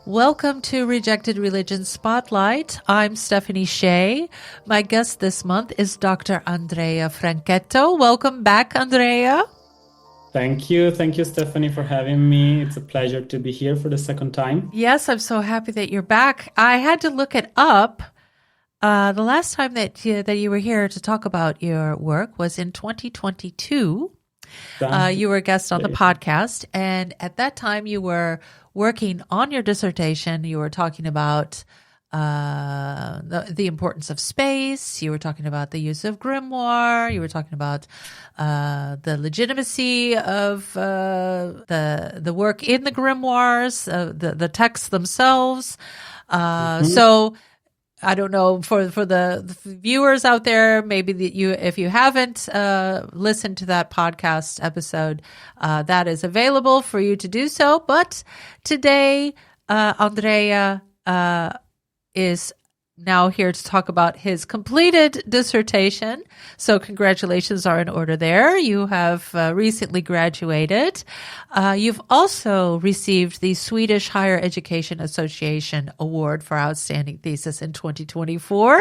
Welcome to Rejected Religion Spotlight. I'm Stephanie Shea. My guest this month is Dr. Andrea Franchetto. Welcome back, Andrea. Thank you. Thank you, Stephanie, for having me. It's a pleasure to be here for the second time. Yes, I'm so happy that you're back. I had to look it up. The last time that you were here to talk about your work was in 2022. You were a guest on the podcast, and at that time you were working on your dissertation. You were talking about the importance of space. You were talking about the use of grimoire. You were talking about the legitimacy of the work in the grimoires, the texts themselves. So I don't know, for the viewers out there, maybe if you haven't listened to that podcast episode, that is available for you to do so. But today, Andrea is now here to talk about his completed dissertation. So congratulations are in order there. You have recently graduated. You've also received the Swedish Higher Education Association Award for Outstanding Thesis in 2024.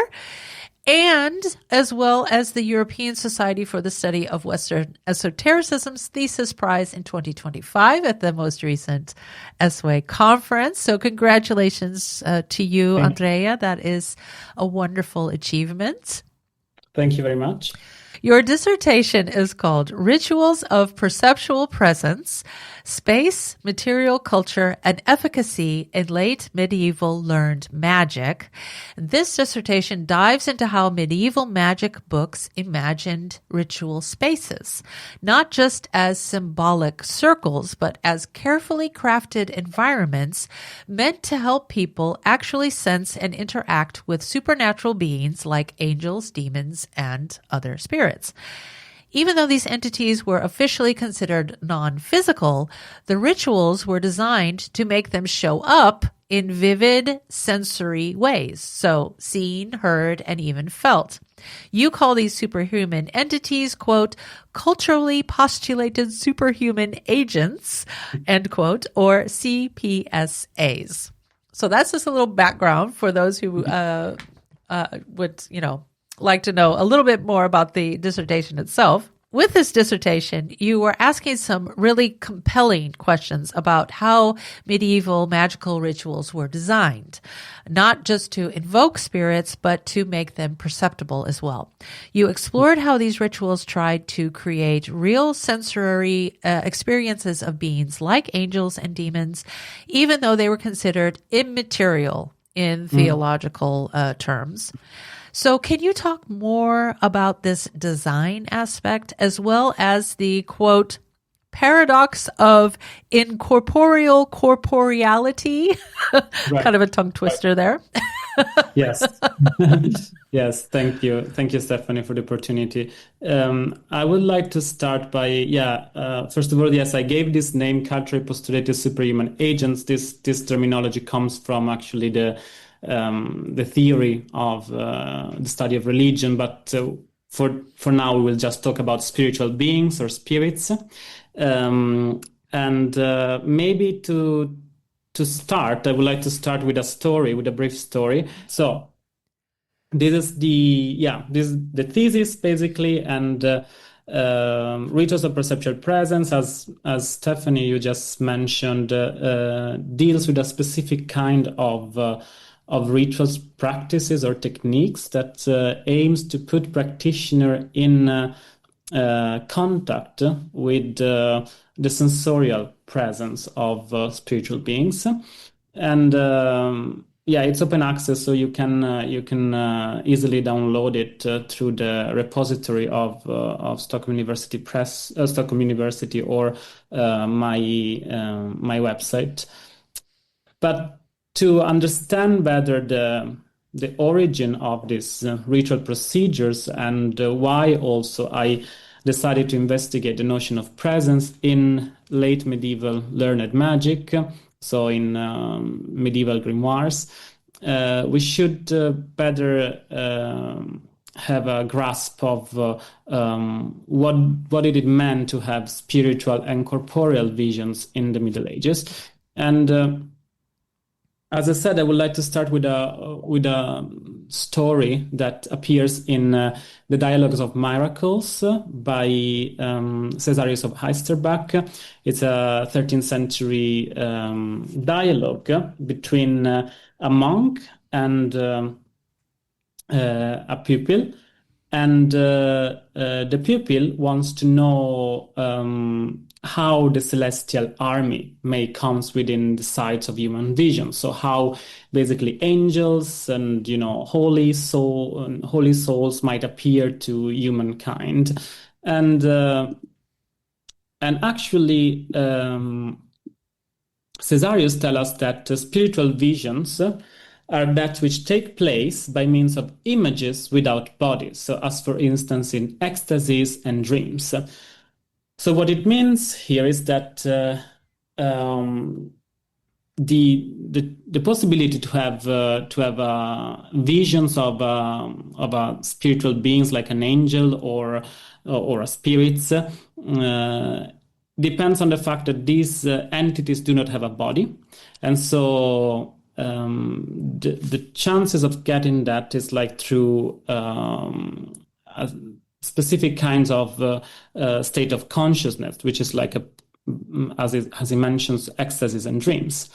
And as well as the European Society for the Study of Western Esotericism's Thesis Prize in 2025 at the most recent SWA conference. So congratulations to you, Andrea. That is a wonderful achievement. Thank you very much. Your dissertation is called Rituals of Perceptual Presence, Space, Material Culture, and Efficacy in Late Medieval Learned Magic. This dissertation dives into how medieval magic books imagined ritual spaces, not just as symbolic circles, but as carefully crafted environments meant to help people actually sense and interact with supernatural beings like angels, demons, and other spirits. Even though these entities were officially considered non-physical, the rituals were designed to make them show up in vivid sensory ways, so seen, heard, and even felt. You call these superhuman entities, quote, culturally postulated superhuman agents, end quote, or CPSAs. So that's just a little background for those who would, like to know a little bit more about the dissertation itself. With this dissertation, you were asking some really compelling questions about how medieval magical rituals were designed, not just to invoke spirits, but to make them perceptible as well. You explored how these rituals tried to create real sensory experiences of beings like angels and demons, even though they were considered immaterial in theological terms. So can you talk more about this design aspect as well as the, quote, paradox of incorporeal corporeality? Right. Kind of a tongue twister there. Yes. Yes. Thank you. Thank you, Stephanie, for the opportunity. I would like to start by, first of all, yes, I gave this name, culturally postulated superhuman agents. This terminology comes from actually the theory of the study of religion, but for now we will just talk about spiritual beings or spirits, and maybe to start, I would like to start with a brief story. So this is the thesis basically, and Rituals of Perceptual Presence, as Stephanie you just mentioned, deals with a specific kind of rituals practices or techniques that aims to put practitioner in contact with the sensorial presence of spiritual beings. And it's open access, so you can easily download it through the repository of Stockholm University Press, Stockholm University, or my website. But to understand better the origin of these ritual procedures and why also I decided to investigate the notion of presence in late medieval learned magic, so in medieval grimoires, we should better have a grasp of what it meant to have spiritual and corporeal visions in the Middle Ages. And As I said, I would like to start with a story that appears in the Dialogues of Miracles by Caesarius of Heisterbach. It's a 13th century dialogue between a monk and a pupil. And the pupil wants to know how the celestial army may comes within the sight of human vision. So how basically angels and holy souls might appear to humankind, and actually. Caesarius tells us that spiritual visions are that which take place by means of images without bodies. So, as for instance, in ecstasies and dreams. So, what it means here is that the possibility to have visions of spiritual beings like an angel or a spirits depends on the fact that these entities do not have a body, and so the chances of getting that is like through specific kinds of state of consciousness, which is like as he mentions, ecstasies and dreams.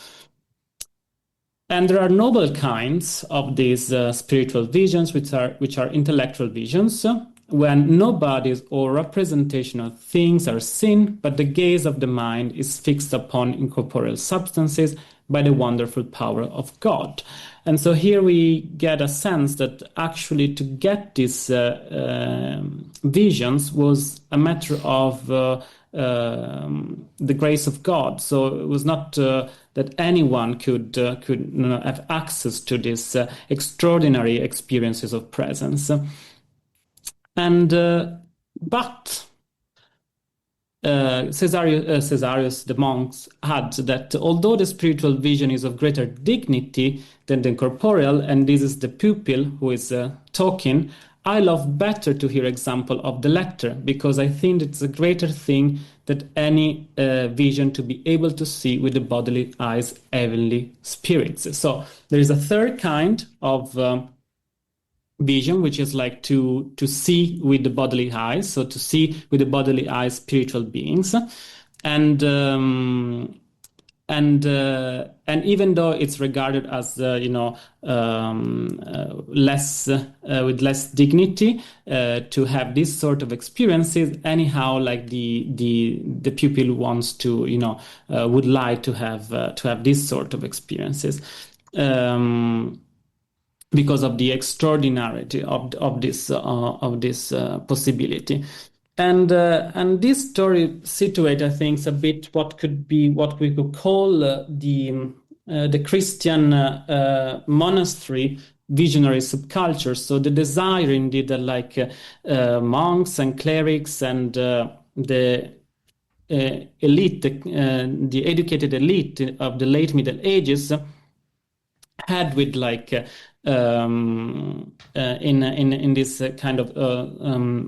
And there are noble kinds of these spiritual visions, which are intellectual visions, when no bodies or representation of things are seen, but the gaze of the mind is fixed upon incorporeal substances by the wonderful power of God. And so here we get a sense that actually to get these visions was a matter of the grace of God. So it was not that anyone could have access to these extraordinary experiences of presence. And but Caesarius, the monks, had that although the spiritual vision is of greater dignity than the incorporeal, and this is the pupil who is talking, I love better to hear example of the latter, because I think it's a greater thing that any vision to be able to see with the bodily eyes heavenly spirits. So there is a third kind of vision, which is like to see with the bodily eyes, so to see with the bodily eyes spiritual beings, and even though it's regarded as less with less dignity to have this sort of experiences, anyhow, like the pupil wants to would like to have this sort of experiences. Because of the extraordinarity of this possibility, and this story situates, I think, a bit what we could call the Christian monastery visionary subculture. So the desire, indeed, that like monks and clerics and the elite, the educated elite of the late Middle Ages had with like in this kind of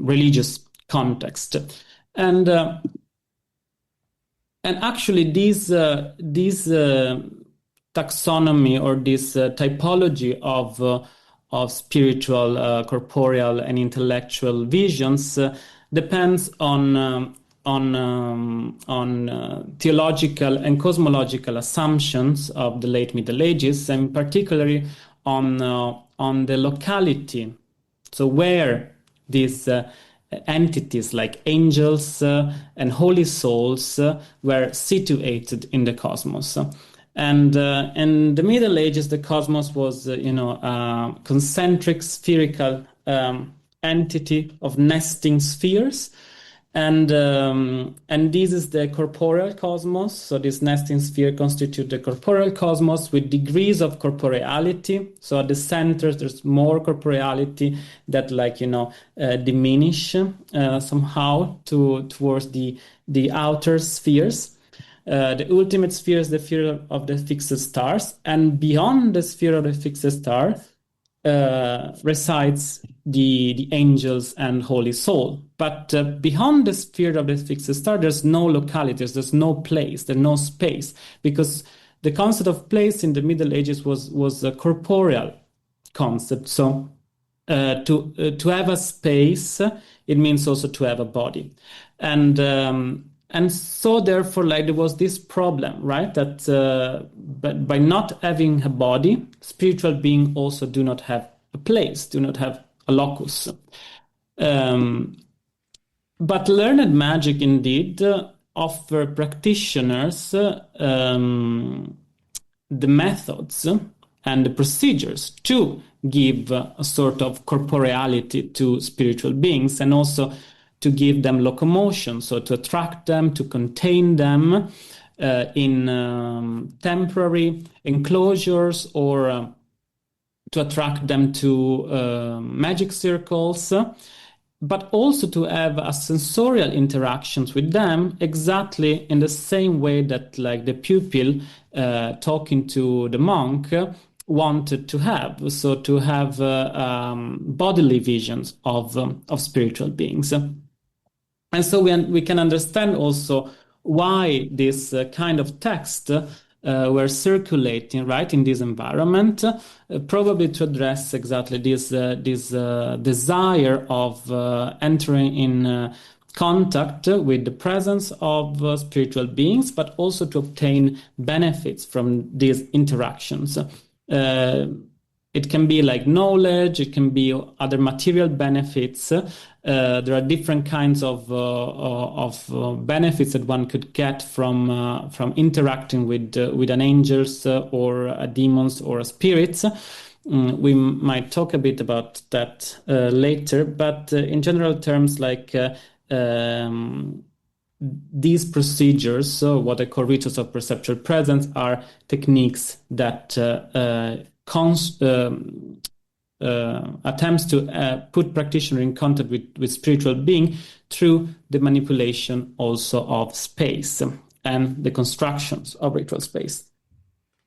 religious context, and actually these taxonomy or this typology of spiritual, corporeal, and intellectual visions depends on theological and cosmological assumptions of the late Middle Ages, and particularly on the locality, so where these entities like angels and holy souls were situated in the cosmos. And in the Middle Ages, the cosmos was, a concentric spherical entity of nesting spheres. And this is the corporeal cosmos. So this nesting sphere constitutes the corporeal cosmos with degrees of corporeality. So at the center, there's more corporeality that diminish somehow towards the outer spheres. The ultimate sphere is the sphere of the fixed stars. And beyond the sphere of the fixed star resides the angels and holy soul. But beyond the sphere of the fixed star, there's no localities, there's no place, there's no space, because the concept of place in the Middle Ages was a corporeal concept. So to have a space, it means also to have a body, and so therefore, like there was this problem, right? That but by not having a body, spiritual beings also do not have a place, do not have a locus. But learned magic indeed offer practitioners the methods and the procedures to give a sort of corporeality to spiritual beings, and also to give them locomotion, so to attract them, to contain them in temporary enclosures, or to attract them to magic circles, but also to have a sensorial interactions with them, exactly in the same way that like the pupil talking to the monk wanted to have, so to have bodily visions of spiritual beings. And so we can understand also why this kind of text were circulating right in this environment, probably to address exactly this desire of entering in contact with the presence of spiritual beings, but also to obtain benefits from these interactions. It can be like knowledge, it can be other material benefits. There are different kinds of benefits that one could get from interacting with an angels or a demons or a spirits. We might talk a bit about that later, but in general terms, like these procedures, so what I call rituals of perceptual presence, are techniques that attempts to put practitioner in contact with spiritual being through the manipulation also of space and the constructions of ritual space.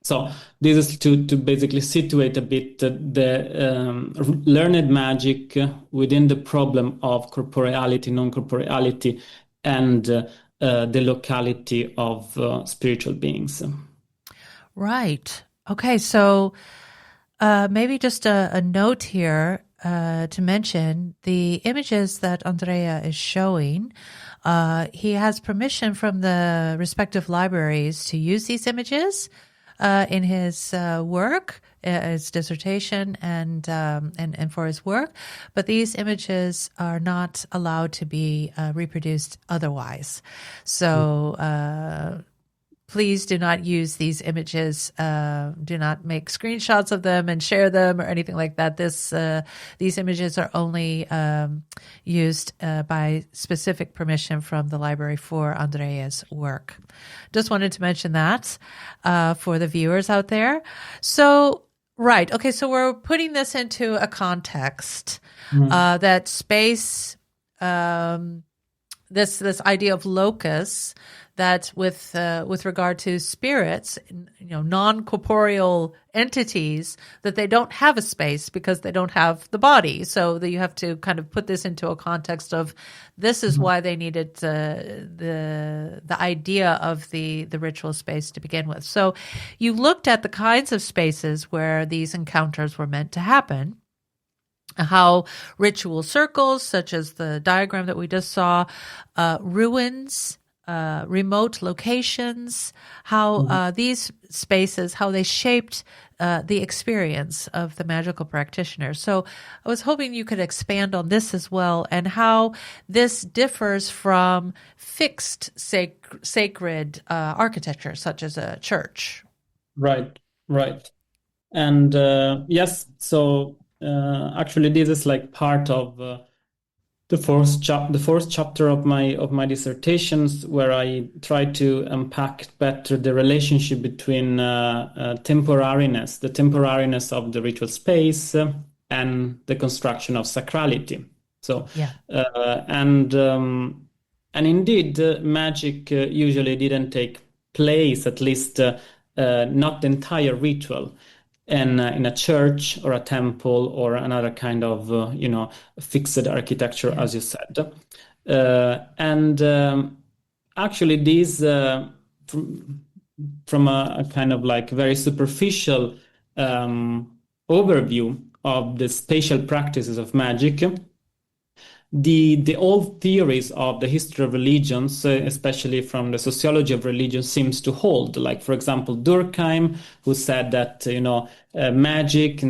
So this is to basically situate a bit the learned magic within the problem of corporeality, non-corporeality, and the locality of spiritual beings. Right. Okay, so maybe just a note here to mention the images that Andrea is showing. He has permission from the respective libraries to use these images in his work, his dissertation, and for his work. But these images are not allowed to be reproduced otherwise. So please do not use these images. Do not make screenshots of them and share them or anything like that. These images are only used by specific permission from the library for Andrea's work. Just wanted to mention that for the viewers out there. So, right. Okay. So we're putting this into a context that space, this idea of locus, that with regard to spirits, non-corporeal entities, that they don't have a space because they don't have the body. So that you have to kind of put this into a context of this is why they needed the idea of the ritual space to begin with. So you looked at the kinds of spaces where these encounters were meant to happen. How ritual circles, such as the diagram that we just saw, ruins, remote locations, how these spaces, how they shaped the experience of the magical practitioner. So I was hoping you could expand on this as well, and how this differs from fixed sacred architecture, such as a church. Right. And yes, so actually this is like part of the fourth chapter of my dissertations, where I try to unpack better the relationship between the temporariness of the ritual space and the construction of sacrality. So, Yeah. And indeed, magic usually didn't take place, at least not the entire ritual, in a church or a temple or another kind of fixed architecture, as you said, and actually these from a kind of like very superficial overview of the spatial practices of magic, the old theories of the history of religions, especially from the sociology of religion, seems to hold. Like, for example, Durkheim, who said that magic,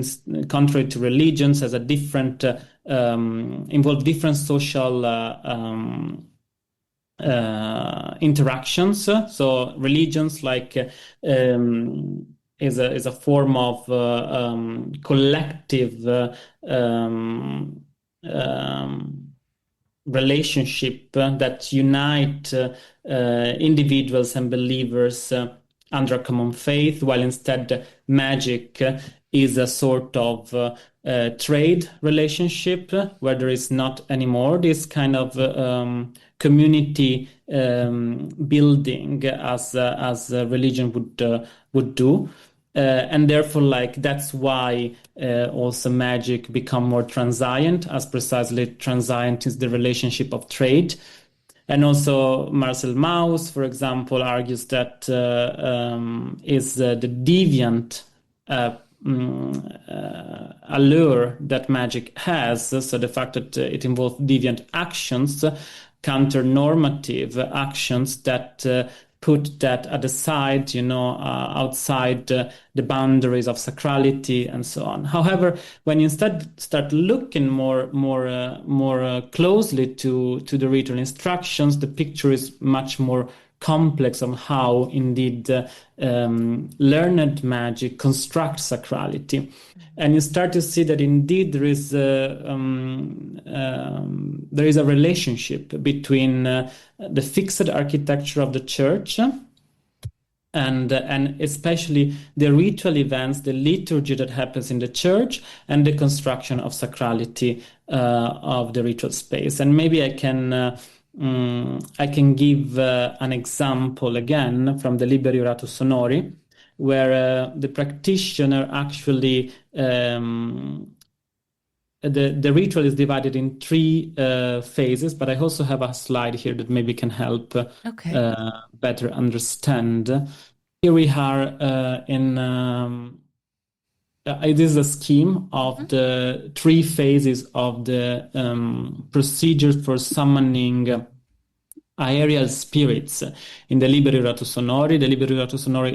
contrary to religions, has a different involve different social interactions. So religions is a form of collective relationship that unite individuals and believers under a common faith, while instead magic is a sort of trade relationship where there is not anymore this kind of community building as religion would do. And therefore, like that's why also magic become more transient, as precisely transient is the relationship of trade. And also Marcel Mauss, for example, argues that is the deviant allure that magic has. So the fact that it involves deviant actions, counter-normative actions that put that at the side, outside the boundaries of sacrality and so on. However, when you instead start looking more closely to the ritual instructions, the picture is much more complex on how indeed learned magic constructs sacrality. And you start to see that indeed there is a relationship between the fixed architecture of the church and especially the ritual events, the liturgy that happens in the church, and the construction of sacrality of the ritual space. And maybe I can give an example again from the Liberi Oratus Sonori, where the practitioner actually the ritual is divided in three phases, but I also have a slide here that maybe can help better understand. Here we are this is a scheme of the three phases of the procedures for summoning aerial spirits in the Liberi Oratus Sonori. The Liberi Oratus Sonori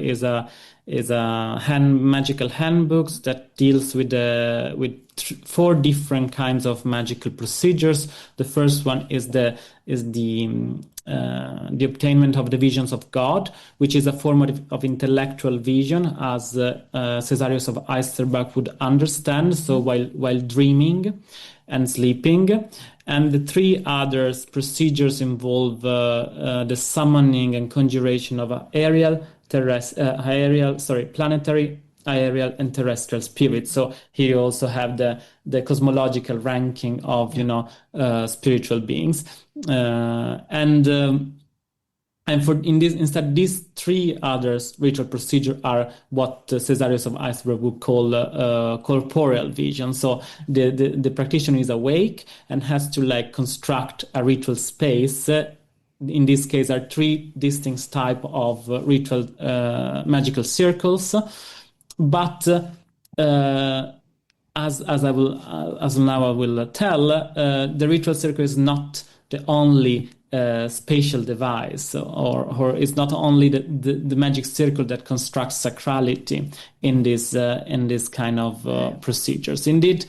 is a magical handbooks that deals with four different kinds of magical procedures. The first one is the obtainment of the visions of God, which is a form of intellectual vision, as Cesarius of Eisterbach would understand. So while dreaming and sleeping. And the three other procedures involve the summoning and conjuration of planetary, aerial, and terrestrial spirits. So here you also have the cosmological ranking of spiritual beings, and for instead these three others ritual procedure are what Cesarius of Eisterbach would call corporeal vision. So the practitioner is awake and has to construct a ritual space. In this case, are three distinct type of ritual magical circles, but as now I will tell, the ritual circle is not the only spatial device, or it's not only the magic circle that constructs sacrality in this kind of procedures. Indeed,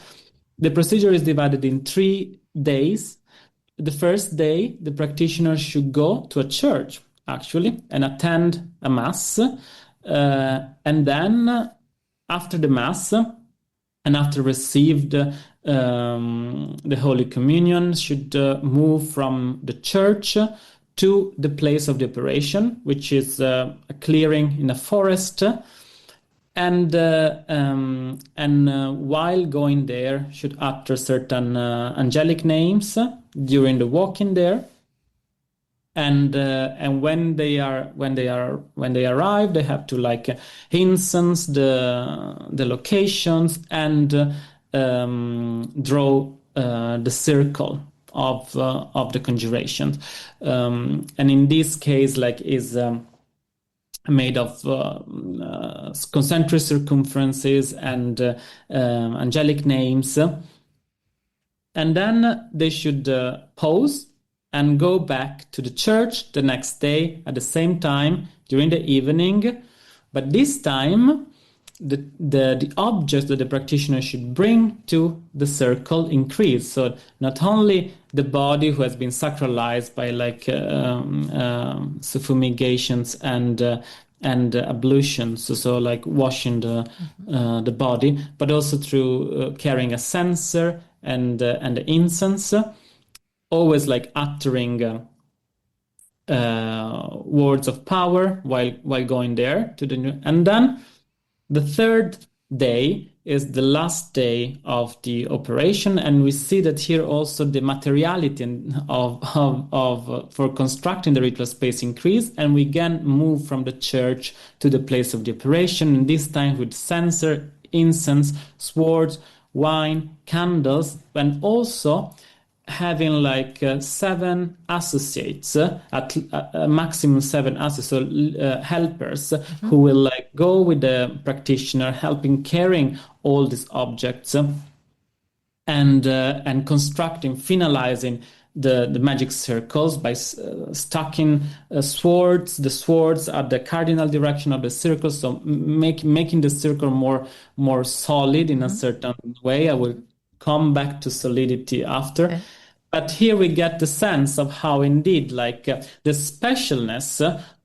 the procedure is divided in 3 days. The first day, the practitioner should go to a church, actually, and attend a mass. And then, after the mass, and after received the Holy Communion, should move from the church to the place of the operation, which is a clearing in a forest. And while going there, should utter certain angelic names during the walking there. And when they arrive, they have to incense the locations and draw the circle of the conjuration. And in this case, made of concentric circumferences and angelic names. And then they should pause and go back to the church the next day at the same time during the evening. But this time, the objects that the practitioner should bring to the circle increase. So not only the body who has been sacralized by fumigations and ablutions, so like washing the body, but also through carrying a censer and the incense, always like uttering words of power while going there to the new. And then the third day is the last day of the operation, and we see that here also the materiality of for constructing the ritual space increase, and we again move from the church to the place of the operation, and this time with censer, incense, swords, wine, candles, and also having like 7 associates, at a maximum 7 associates, so helpers who will like go with the practitioner, helping carrying all these objects and constructing, finalizing the magic circles by stacking swords. The swords are the cardinal direction of the circle, so making the circle more solid in a certain way. I will come back to solidity after. Okay. But here we get the sense of how indeed like the specialness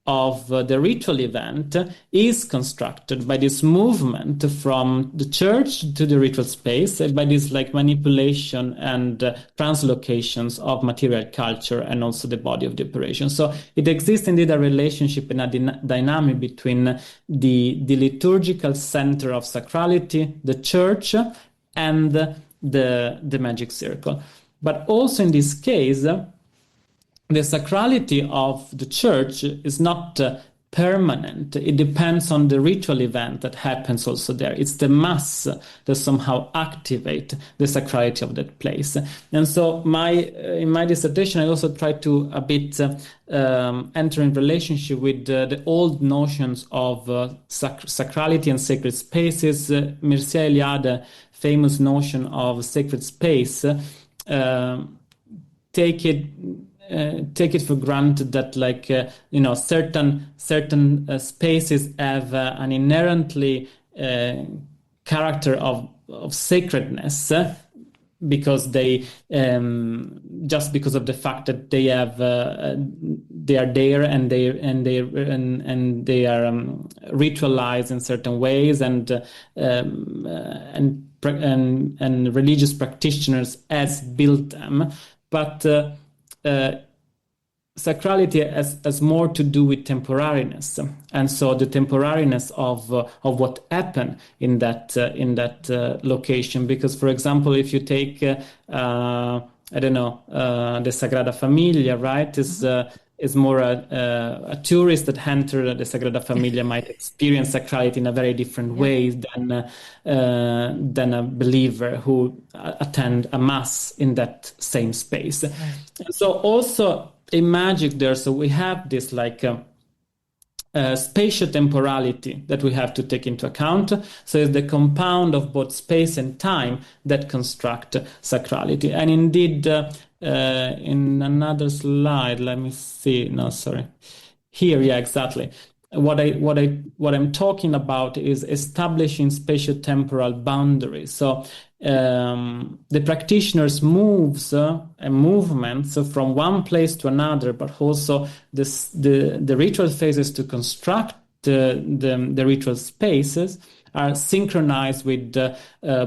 of the ritual event is constructed by this movement from the church to the ritual space, by this like manipulation and translocations of material culture and also the body of the operation. So it exists indeed a relationship and a dynamic between the liturgical center of sacrality, the church, and the magic circle. But also in this case, the sacrality of the church is not permanent. It depends on the ritual event that happens also there. It's the mass that somehow activate the sacrality of that place. And so in my dissertation, I also try to a bit enter in relationship with the old notions of sacrality and sacred spaces. Mircea Eliade, famous notion of sacred space, take it for granted that like certain spaces have an inherently character of sacredness, because they just because of the fact that they have they are there and they are ritualized in certain ways, and religious practitioners has built them. But sacrality has more to do with temporariness, and so the temporariness of what happened in that location. Because, for example, if you take the Sagrada Familia, right, is more a tourist that entered the Sagrada Familia might experience sacrality in a very different way than a believer who attend a mass in that same space. Right. So also in magic there, so we have this like spatial temporality that we have to take into account. So it's the compound of both space and time that construct sacrality. And indeed, in another slide, let me see. No, sorry. Here, yeah, exactly. What I'm talking about is establishing spatial-temporal boundaries. So the practitioners moves and movements from one place to another, but also the ritual phases to construct the ritual spaces are synchronized with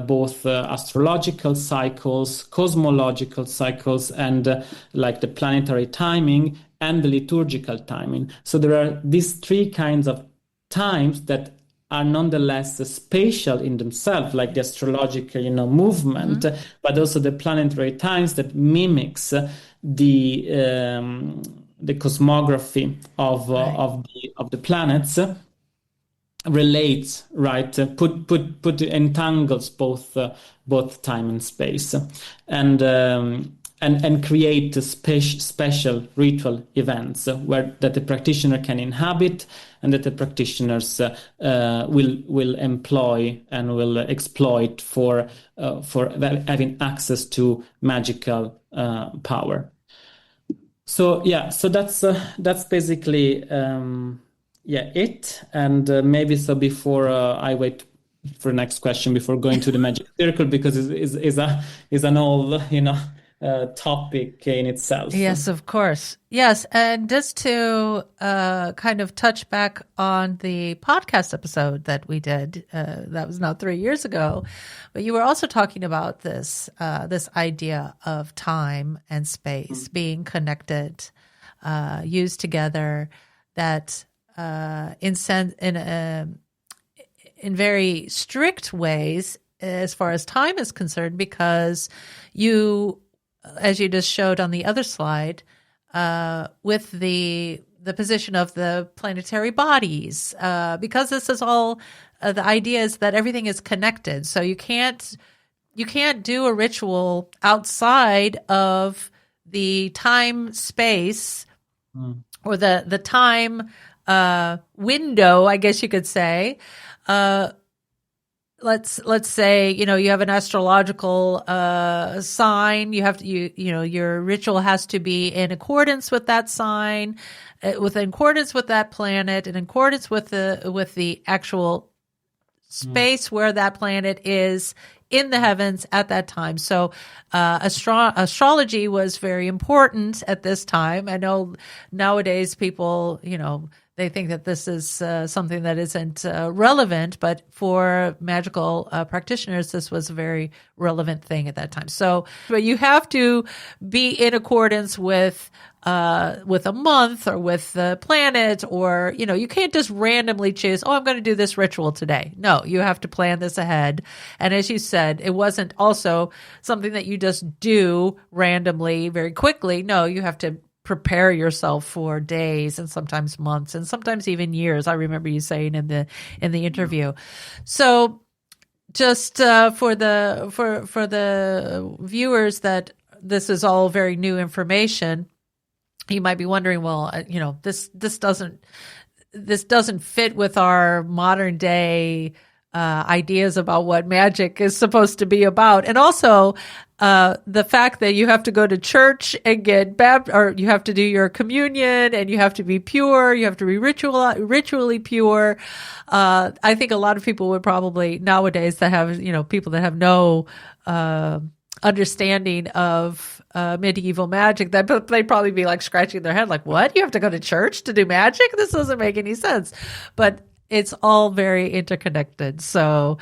both astrological cycles, cosmological cycles, and like the planetary timing and the liturgical timing. So there are these 3 kinds of times that are nonetheless spatial in themselves, like the astrological, movement, but also the planetary times that mimics the cosmography of the planets. Relates, right? Entangles both time and space, and and create a special ritual events where that the practitioner can inhabit, and that the practitioners will employ and will exploit for having access to magical power. So that's basically it. And maybe so before I wait for the next question before going to the magic circle, because is an old topic in itself. Yes, of course. Yes, and just to kind of touch back on the podcast episode that we did, that was now 3 years ago, but you were also talking about this idea of time and space being connected, used together, that in very strict ways as far as time is concerned, because you, as you just showed on the other slide, with the position of the planetary bodies, because this is all the idea is that everything is connected. So you can't do a ritual outside of the time space or the time window, I guess you could say. Let's say, you have an astrological sign. You have to, your ritual has to be in accordance with that sign, in accordance with that planet, in accordance with the actual space where that planet is in the heavens at that time. So astrology was very important at this time. I know nowadays people, they think that this is something that isn't relevant, but for magical practitioners, this was a very relevant thing at that time. So but you have to be in accordance with a month or with the planet, or, you can't just randomly choose, I'm going to do this ritual today. No, you have to plan this ahead. And as you said, it wasn't also something that you just do randomly very quickly. No, you have to prepare yourself for days and sometimes months and sometimes even years. I remember you saying in the interview. So just for the viewers that this is all very new information, you might be wondering, well, this doesn't fit with our modern day ideas about what magic is supposed to be about. And also the fact that you have to go to church and get baptized, or you have to do your communion, and you have to be pure, you have to be ritually pure. I think a lot of people would probably nowadays that have, people that have no understanding of medieval magic, that they'd probably be like scratching their head like, what? You have to go to church to do magic? This doesn't make any sense. But it's all very interconnected. So,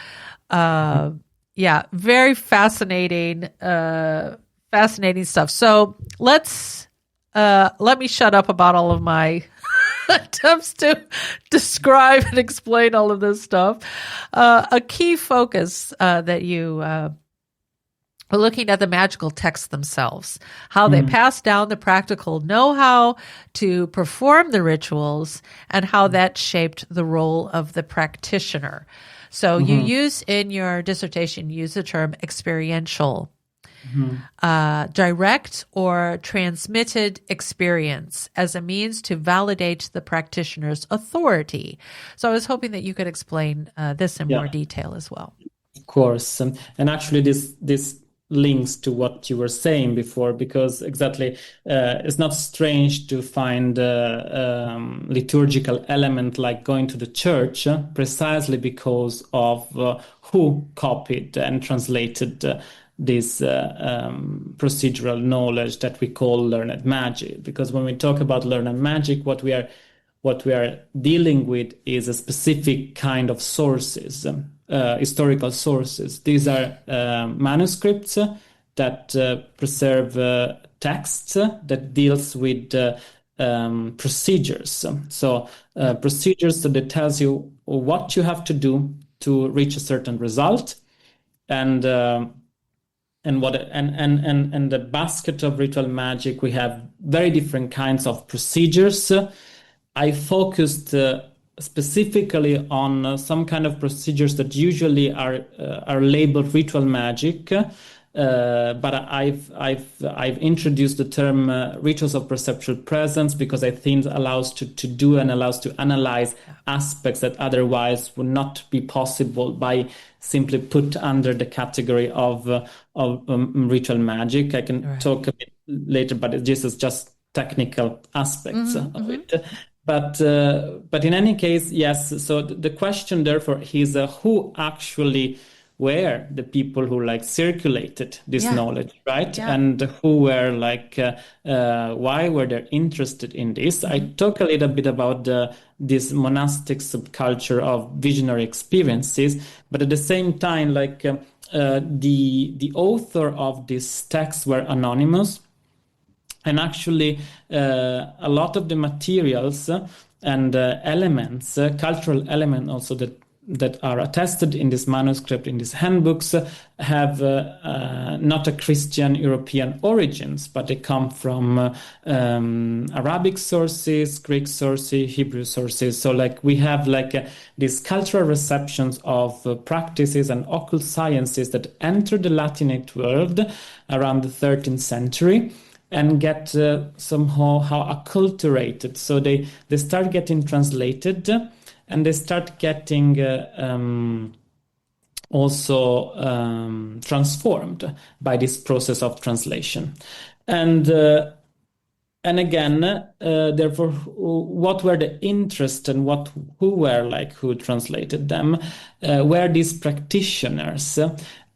very fascinating stuff. So let me shut up about all of my attempts to describe and explain all of this stuff. A key focus that you we're looking at the magical texts themselves, how they pass down the practical know-how to perform the rituals, and how that shaped the role of the practitioner. So you use in your dissertation, you use the term experiential, direct or transmitted experience as a means to validate the practitioner's authority. So I was hoping that you could explain this in more detail as well. Of course. And actually this links to what you were saying before, because exactly it's not strange to find liturgical element like going to the church, precisely because of who copied and translated this procedural knowledge that we call learned magic. Because when we talk about learned magic, what we are dealing with is a specific kind of sources. Historical sources. These are manuscripts that preserve texts that deals with procedures. So procedures that tells you what you have to do to reach a certain result, and the basket of ritual magic. We have very different kinds of procedures. I focused specifically on some kind of procedures that usually are labeled ritual magic, But I've introduced the term rituals of perceptual presence because I think it allows to do and allows to analyze aspects that otherwise would not be possible by simply put under the category of ritual magic. I can talk a bit later, but this is just technical aspects of it. But in any case, yes. So the question, therefore, is who actually were the people who like circulated this knowledge, right? Yeah. And who were like, why were they interested in this? I talk a little bit about this monastic subculture of visionary experiences, but at the same time, like the author of this text were anonymous. And actually, a lot of the materials and elements, cultural elements also that are attested in this manuscript, in these handbooks, have not a Christian European origins, but they come from Arabic sources, Greek sources, Hebrew sources. So like we have like these cultural receptions of practices and occult sciences that entered the Latinate world around the 13th century. And get somehow acculturated. So they start getting translated and they start getting also transformed by this process of translation. And again, therefore, what were the interests and who translated them? Were these practitioners?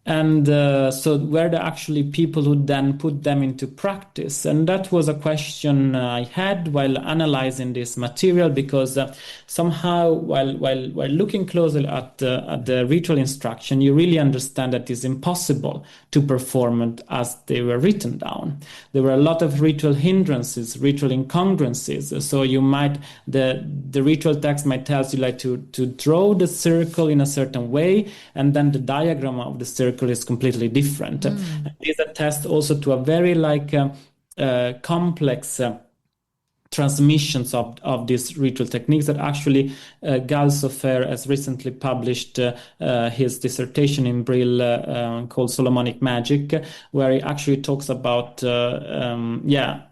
And so were there actually people who then put them into practice? And that was a question I had while analyzing this material, because somehow while looking closely at the ritual instruction, you really understand that it's impossible to perform it as they were written down. There were a lot of ritual hindrances, ritual incongruences. So you might, the ritual text might tell you like to draw the circle in a certain way, and then the diagram of the circle is completely different. These attest also to a very complex transmissions of these ritual techniques that actually Gal Sofer has recently published his dissertation in Brill called Solomonic Magic, where he actually talks about the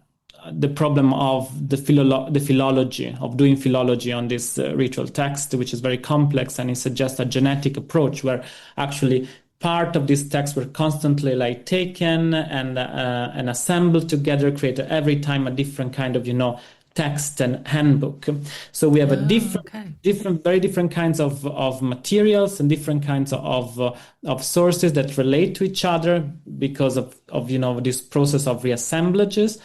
problem of the philology, of doing philology on this ritual text, which is very complex, and he suggests a genetic approach where actually part of this text were constantly like taken and assembled together, created every time a different kind of text and handbook. So we have very different kinds of materials and different kinds of sources that relate to each other because of this process of reassemblages.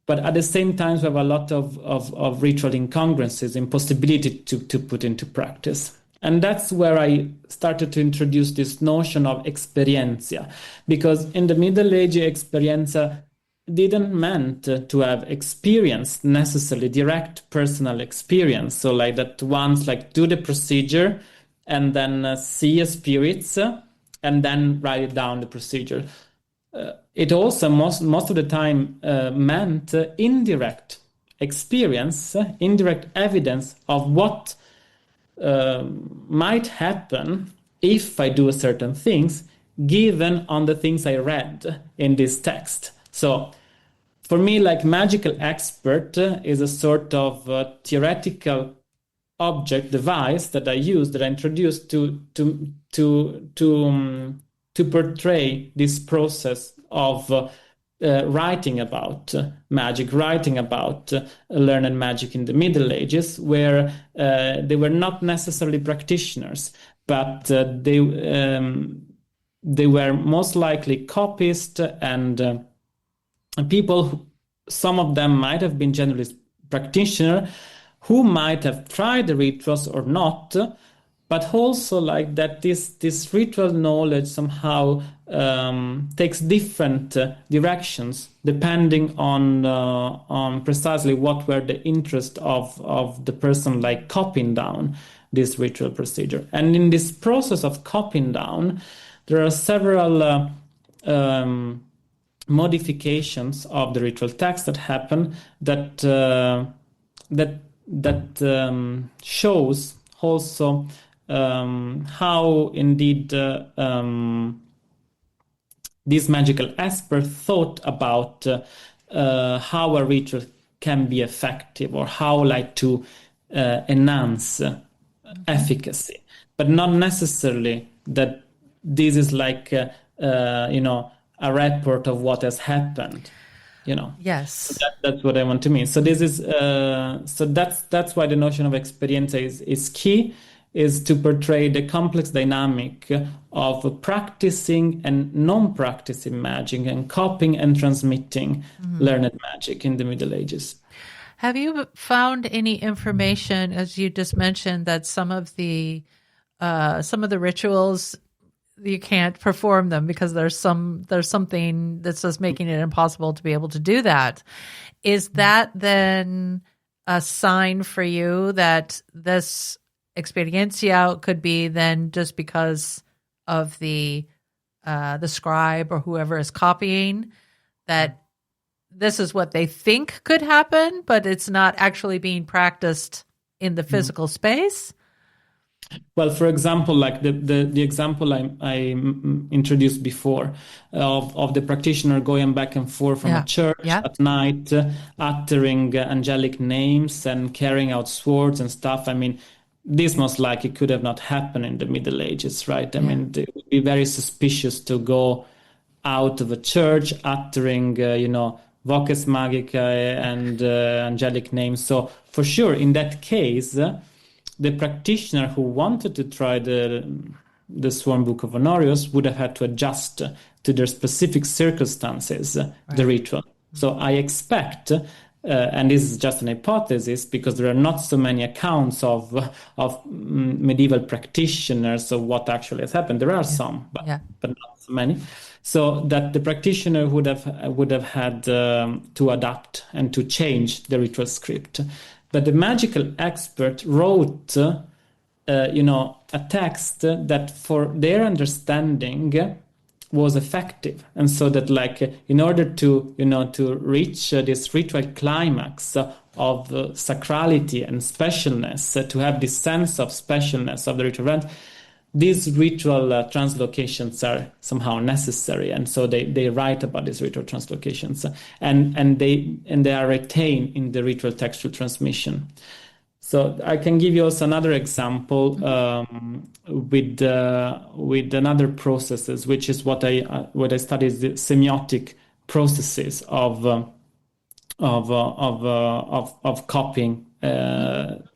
But at the same time, we have a lot of ritual incongruences, impossibility to put into practice. And that's where I started to introduce this notion of experiencia, because in the Middle Ages, experiencia didn't meant to have experienced necessarily direct personal experience. So like that once like do the procedure and then see a spirits and then write down the procedure. It also most of the time meant indirect experience, indirect evidence of what might happen if I do certain things, given on the things I read in this text. So for me, like magical expert is a sort of theoretical object device that I use, that I introduce to portray this process of writing about magic, writing about learned magic in the Middle Ages, where they were not necessarily practitioners, but they were most likely copyists and people who, some of them might have been generalist practitioners who might have tried the rituals or not, but also like that this ritual knowledge somehow takes different directions depending on precisely what were the interest of the person like copying down this ritual procedure. And in this process of copying down, there are several modifications of the ritual text that happen that shows also how indeed this magical expert thought about how a ritual can be effective, or how like to enhance efficacy, but not necessarily that this is like a report of what has happened. So Yes. that's what I want to mean. So this is so that's why the notion of experience is key, is to portray the complex dynamic of practicing and non-practicing magic, and copying and transmitting learned magic in the Middle Ages. Have you found any information, as you just mentioned, that some of the rituals you can't perform them because there's something that's just making it impossible to be able to do that? Is that then a sign for you that this experiencia could be then just because of the scribe or whoever is copying, that this is what they think could happen, but it's not actually being practiced in the physical space? Well, for example, like the example I introduced before of the practitioner going back and forth from a church at night, uttering angelic names and carrying out swords and stuff. I mean, this most likely could have not happened in the Middle Ages, right? I mean, it would be very suspicious to go out of a church uttering, voces magicae and angelic names. So for sure, in that case, the practitioner who wanted to try the Sworn Book of Honorius would have had to adjust to their specific circumstances, the ritual. So I expect, and this is just an hypothesis because there are not so many accounts of medieval practitioners of what actually has happened. There are some, but not so many. So that the practitioner would have had to adapt and to change the ritual script. But the magical expert wrote, a text that for their understanding was effective. And so that, like, in order to, to reach this ritual climax of sacrality and specialness, to have this sense of specialness of the ritual event, these ritual translocations are somehow necessary, and so they write about these ritual translocations, and they are retained in the ritual textual transmission. So I can give you also another example with another processes, which is what I study is the semiotic processes of copying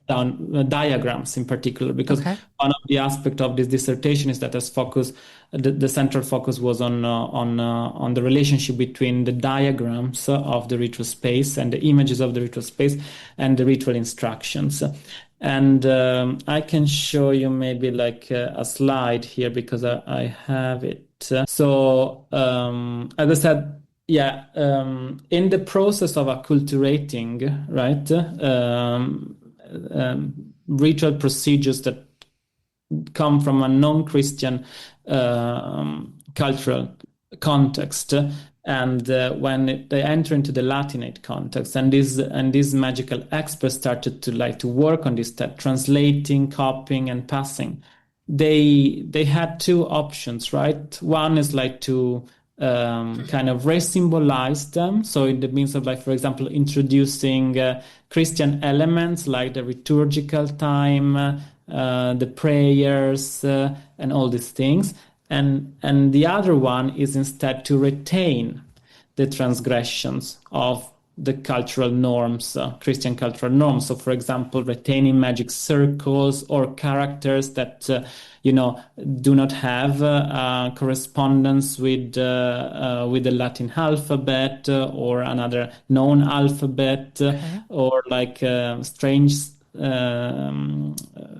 down diagrams in particular, because one of the aspects of this dissertation is that the central focus was on the relationship between the diagrams of the ritual space and the images of the ritual space and the ritual instructions. And I can show you maybe like a slide here because I have it. So as I said, in the process of acculturating, right, ritual procedures that come from a non-Christian cultural context, and when they enter into the Latinate context, and these magical experts started to work on this, translating, copying, and passing, they had two options, right? One is like to kind of re-symbolize them. So in the means of, like, for example, introducing Christian elements like the liturgical time, the prayers, and all these things. And the other one is instead to retain the transgressions of the cultural norms, Christian cultural norms. So, for example, retaining magic circles or characters that do not have correspondence with the Latin alphabet or another known alphabet, or like strange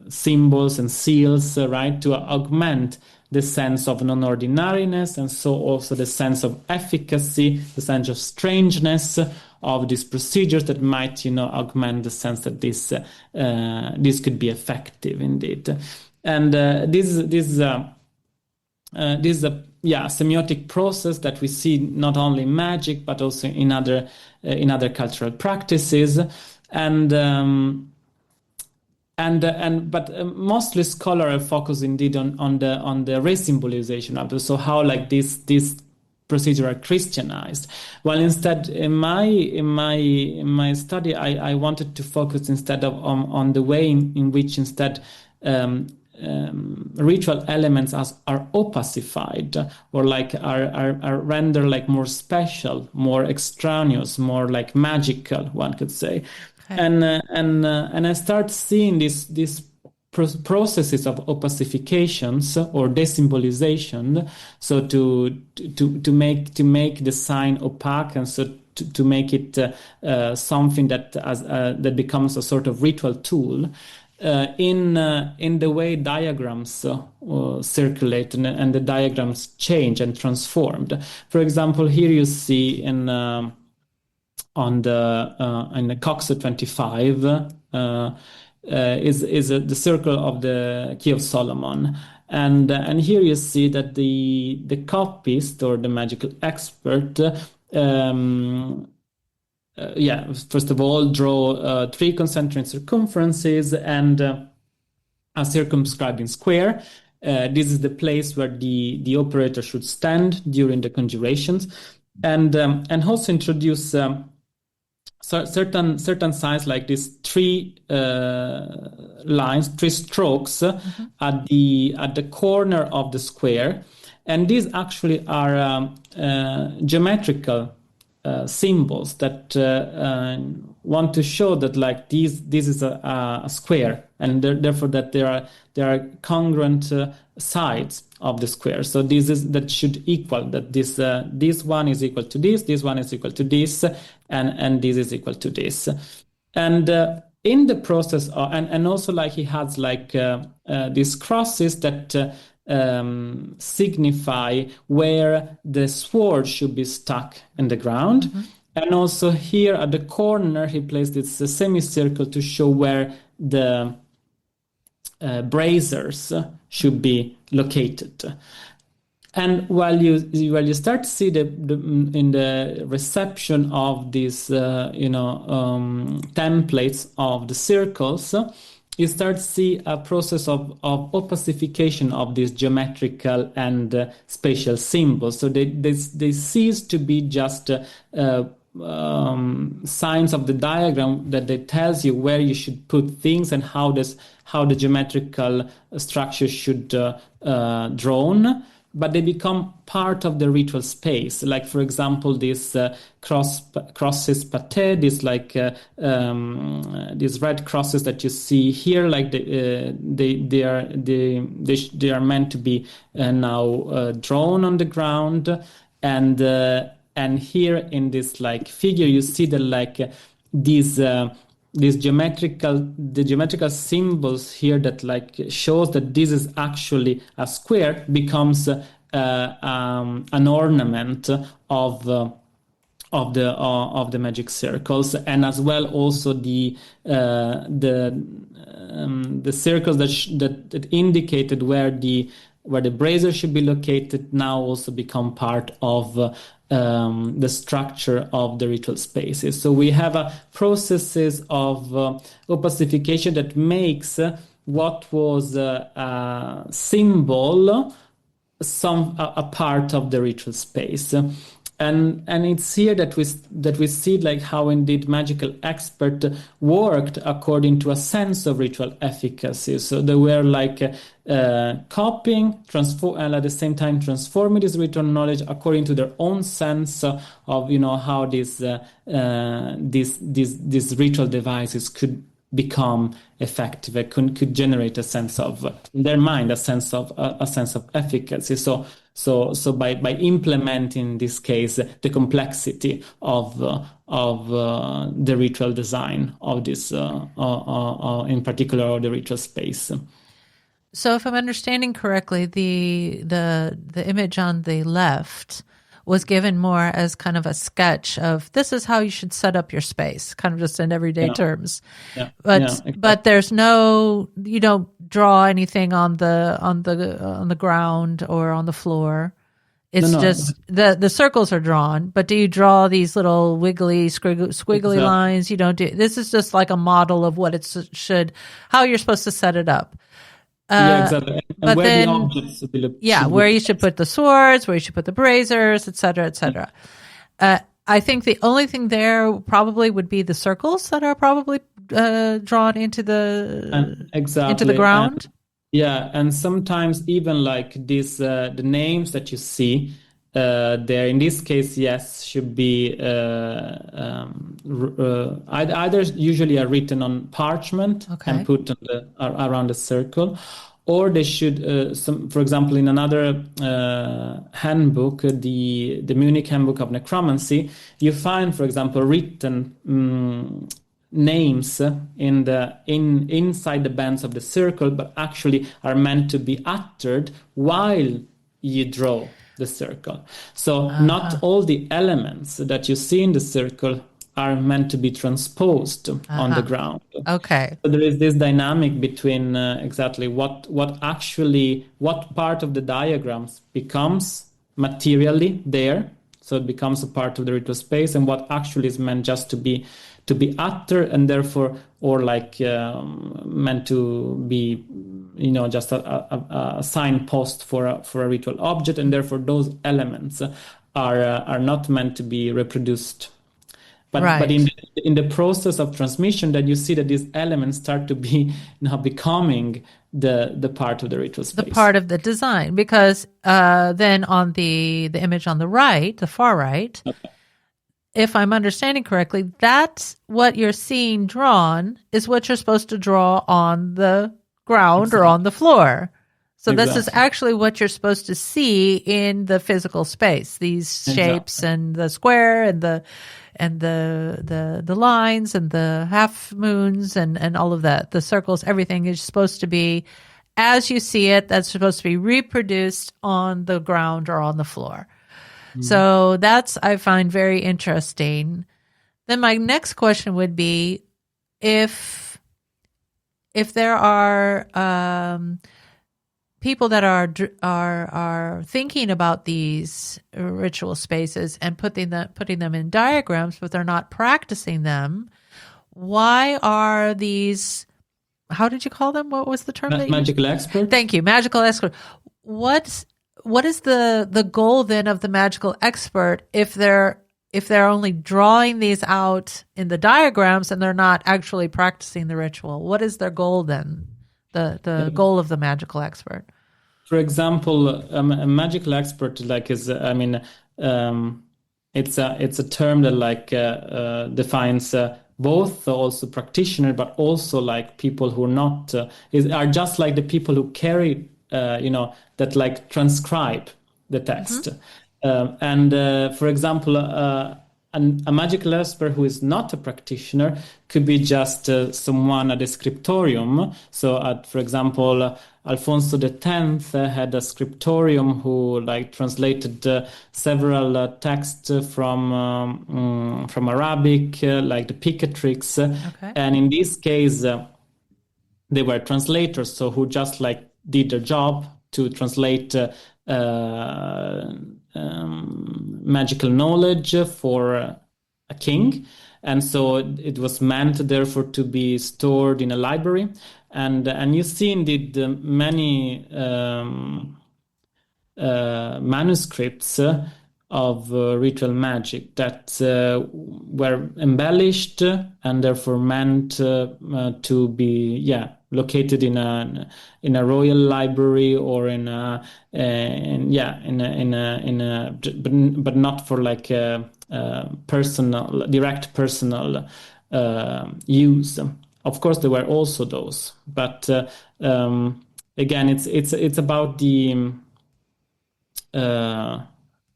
symbols and seals, right, to augment the sense of non-ordinariness, and so also the sense of efficacy, the sense of strangeness of these procedures that might, augment the sense that this could be effective indeed. And this is a semiotic process that we see not only in magic but also in other cultural practices, but mostly scholars focus indeed on the re-symbolization of this. So how, like, these procedure are Christianized. While instead, in my study, I wanted to focus instead of on the way in which instead ritual elements are opacified, or like are rendered like more special, more extraneous, more like magical, one could say. Okay. And I start seeing these processes of opacifications or desymbolization, so to make the sign opaque, and so to make it something that becomes a sort of ritual tool. In the way diagrams circulate and the diagrams change and transformed. For example, here you see in the Coxa 25 is the circle of the Key of Solomon, and here you see that the copyist or the magical expert. First of all, draw 3 concentric circumferences and a circumscribing square. This is the place where the operator should stand during the conjurations, and also introduce certain signs like these 3 lines, 3 strokes at the corner of the square, and these actually are geometrical symbols that want to show that like this is a square, and therefore that there are congruent sides of the square. So that should equal that this one is equal to this one is equal to this, and this is equal to this. And in the process and also like he has like these crosses that signify where the sword should be stuck in the ground. And also here at the corner he placed this semicircle to show where the braziers should be located. And while you start to see in the reception of these templates of the circles, you start to see a process of opacification of these geometrical and spatial symbols. So they cease to be just signs of the diagram that they tells you where you should put things and how the geometrical structure should drawn, but they become part of the ritual space. Like, for example, this crosses pate, this like these red crosses that you see here, like they are meant to be now drawn on the ground, and here in this like figure you see that like these geometrical symbols here that like shows that this is actually a square becomes an ornament of the magic circles, and as well also the circles that indicated where the brazier should be located now also become part of the structure of the ritual spaces. So we have processes of opacification that makes what was a symbol a part of the ritual space. And it's here that we see like how indeed magical expert worked according to a sense of ritual efficacy. So they were like copying, and at the same time transforming this ritual knowledge according to their own sense of how these ritual devices could become effective. It could generate a sense of, in their mind, a sense of efficacy. So by implementing, in this case, the complexity of the ritual design of this, in particular, of the ritual space. So, if I'm understanding correctly, the image on the left was given more as kind of a sketch of this is how you should set up your space, kind of just in everyday terms. Yeah. But but there's you don't draw anything on the ground or on the floor. It's just the circles are drawn, but do you draw these little wiggly squiggly lines? You don't do. This is just like a model of what how you're supposed to set it up. Yeah, exactly. And But where the then, objects will, yeah, should be where you should placed. put the swords, where you should put the braziers, et cetera, et Yeah. cetera. I think the only thing there probably would be the circles that are probably drawn into And the exactly. And ground. yeah, and sometimes even like these the names that you see there in this case, yes, should be either usually are written on parchment and Okay. put on around a circle, or they should for example, in another handbook, the Munich Handbook of Necromancy, you find, for example, written names inside the bands of the circle, but actually are meant to be uttered while you draw the circle. So not Uh-huh. all the elements that you see in the circle are meant to be transposed on the Uh-huh. ground. Okay. So there is this dynamic between exactly what part of the diagrams becomes materially there, so it becomes a part of the ritual space, and what actually is meant just to be uttered, and therefore, or like meant to be, just a signpost for a ritual object, and therefore those elements are not meant to be reproduced. But Right. in the process of transmission, that you see that these elements start to be now becoming the part of the ritual The space. part of the design, because then on the image on the right, the far right, if I'm understanding correctly, that's what you're seeing drawn is what you're supposed to draw on the ground or on the floor. So this is Exactly. actually what you're supposed to see in the physical space, these shapes Exactly. and the square and the lines and the half moons and all of that. The circles, everything is supposed to be as you see it, that's supposed to be reproduced on the ground or on the floor. So that's, I find very interesting. Then my next question would be if there are people that are thinking about these ritual spaces and putting them in diagrams, but they're not practicing them. Why are these? How did you call them? What was the term that you? Magical experts. Thank you, magical expert. What is the goal then of the magical expert if they're only drawing these out in the diagrams and they're not actually practicing the ritual? What is their goal then? The goal of the magical expert. For example, a magical expert it's a term that defines both also practitioner, but also like people who are not are just like the people who carry that like transcribe the text. For example, a magical expert who is not a practitioner could be just someone at a scriptorium. So, for example, Alfonso X had a scriptorium who like translated several texts from Arabic, like the Picatrix, Okay. and in this case, they were translators, so who just like did their job to translate magical knowledge for a king, and so it was meant therefore to be stored in a library, and you see indeed many manuscripts of ritual magic that were embellished and therefore meant to be located in a royal library or but not for like direct personal use. Of course, there were also those, but again, it's about the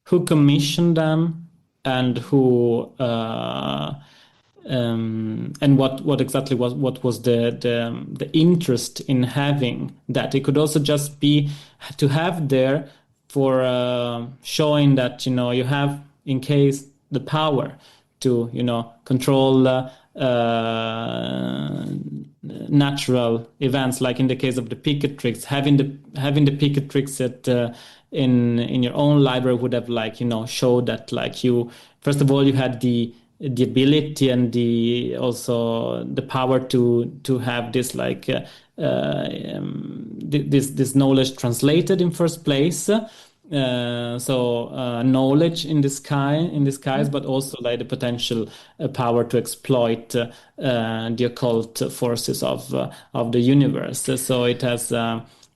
who commissioned them and who and what exactly was the interest in having that. It could also just be to have there for showing that you have in case the power to control natural events, like in the case of the Picatrix, having the Picatrix at in your own library would have showed that you first of all you had the ability and also the power to have this this knowledge translated in first place. Knowledge in disguise, but also like the potential power to exploit the occult forces of the universe. So it has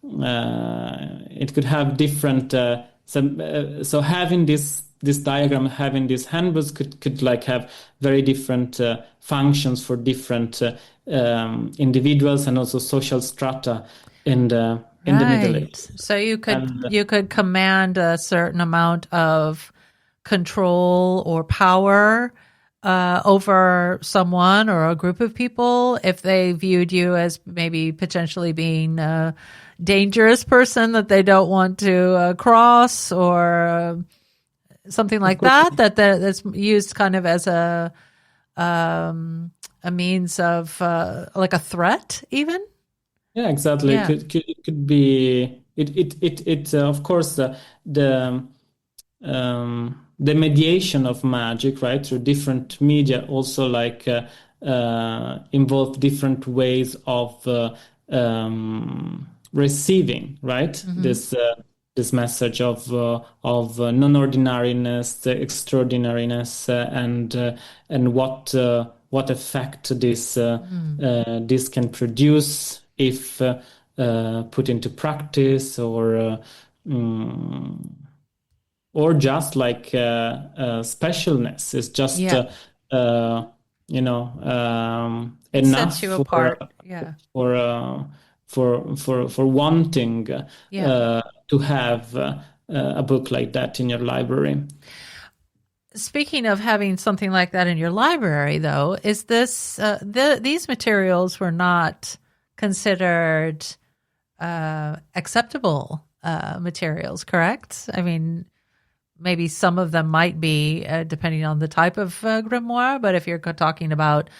it could have different. So having this diagram, having these handbooks could like have very different functions for different individuals and also social strata in the Middle Right. Ages. So you And could command a certain amount of control or power over someone or a group of people if they viewed you as maybe potentially being a dangerous person that they don't want to cross, or something like course, that's used kind of as a means of like a threat even. yeah, exactly. Yeah. It could be of course the mediation of magic, right, through different media also like involve different ways of receiving, right, this message of non-ordinariness, extraordinariness, and what effect this can produce if put into practice, or just like specialness is just Yeah. It sets enough you apart. Yeah. for uh, for wanting Yeah. to have a book like that in your library. Speaking of having something like that in your library, though, is this these materials were not considered acceptable materials, correct? I mean, maybe some of them might be, depending on the type of grimoire, but if you're talking about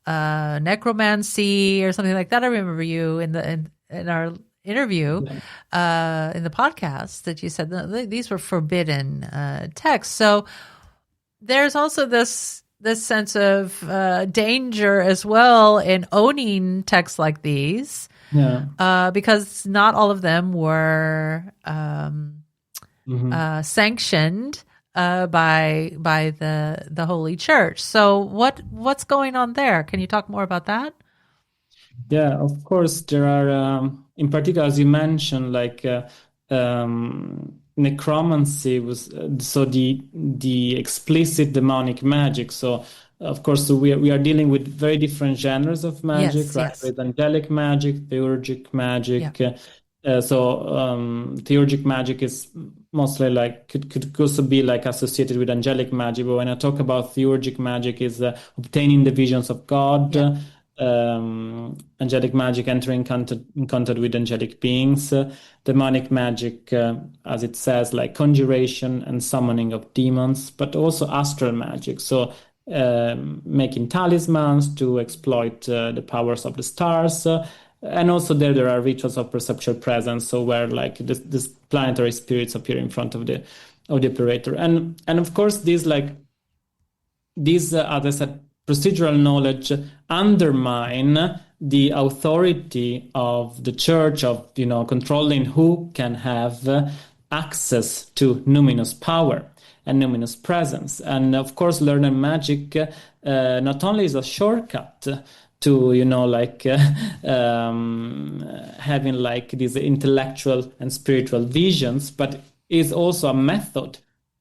necromancy or something like that, I remember you in our interview in the podcast that you said that these were forbidden texts. So there's also this sense of danger as well in owning texts like these, because not all of them were sanctioned by the Holy Church. So what's going on there? Can you talk more about that? Yeah, of course, there are, in particular, as you mentioned, like necromancy was so the explicit demonic magic. So, of course, so we are dealing with very different genres of magic, Yes, right? yes. With angelic magic, theurgic magic. Yeah. Theurgic magic is mostly like could also be like associated with angelic magic. But when I talk about theurgic magic, is obtaining the visions of God. Yeah. Angelic magic, entering in contact with angelic beings. Demonic magic, as it says, like conjuration and summoning of demons, but also astral magic. So making talismans to exploit the powers of the stars. And also there are rituals of perceptual presence, so where like this planetary spirits appear in front of the operator. And of course these as I said, procedural knowledge undermine the authority of the church of controlling who can have access to numinous power and numinous presence. And of course learning magic not only is a shortcut to having like these intellectual and spiritual visions, but is also a method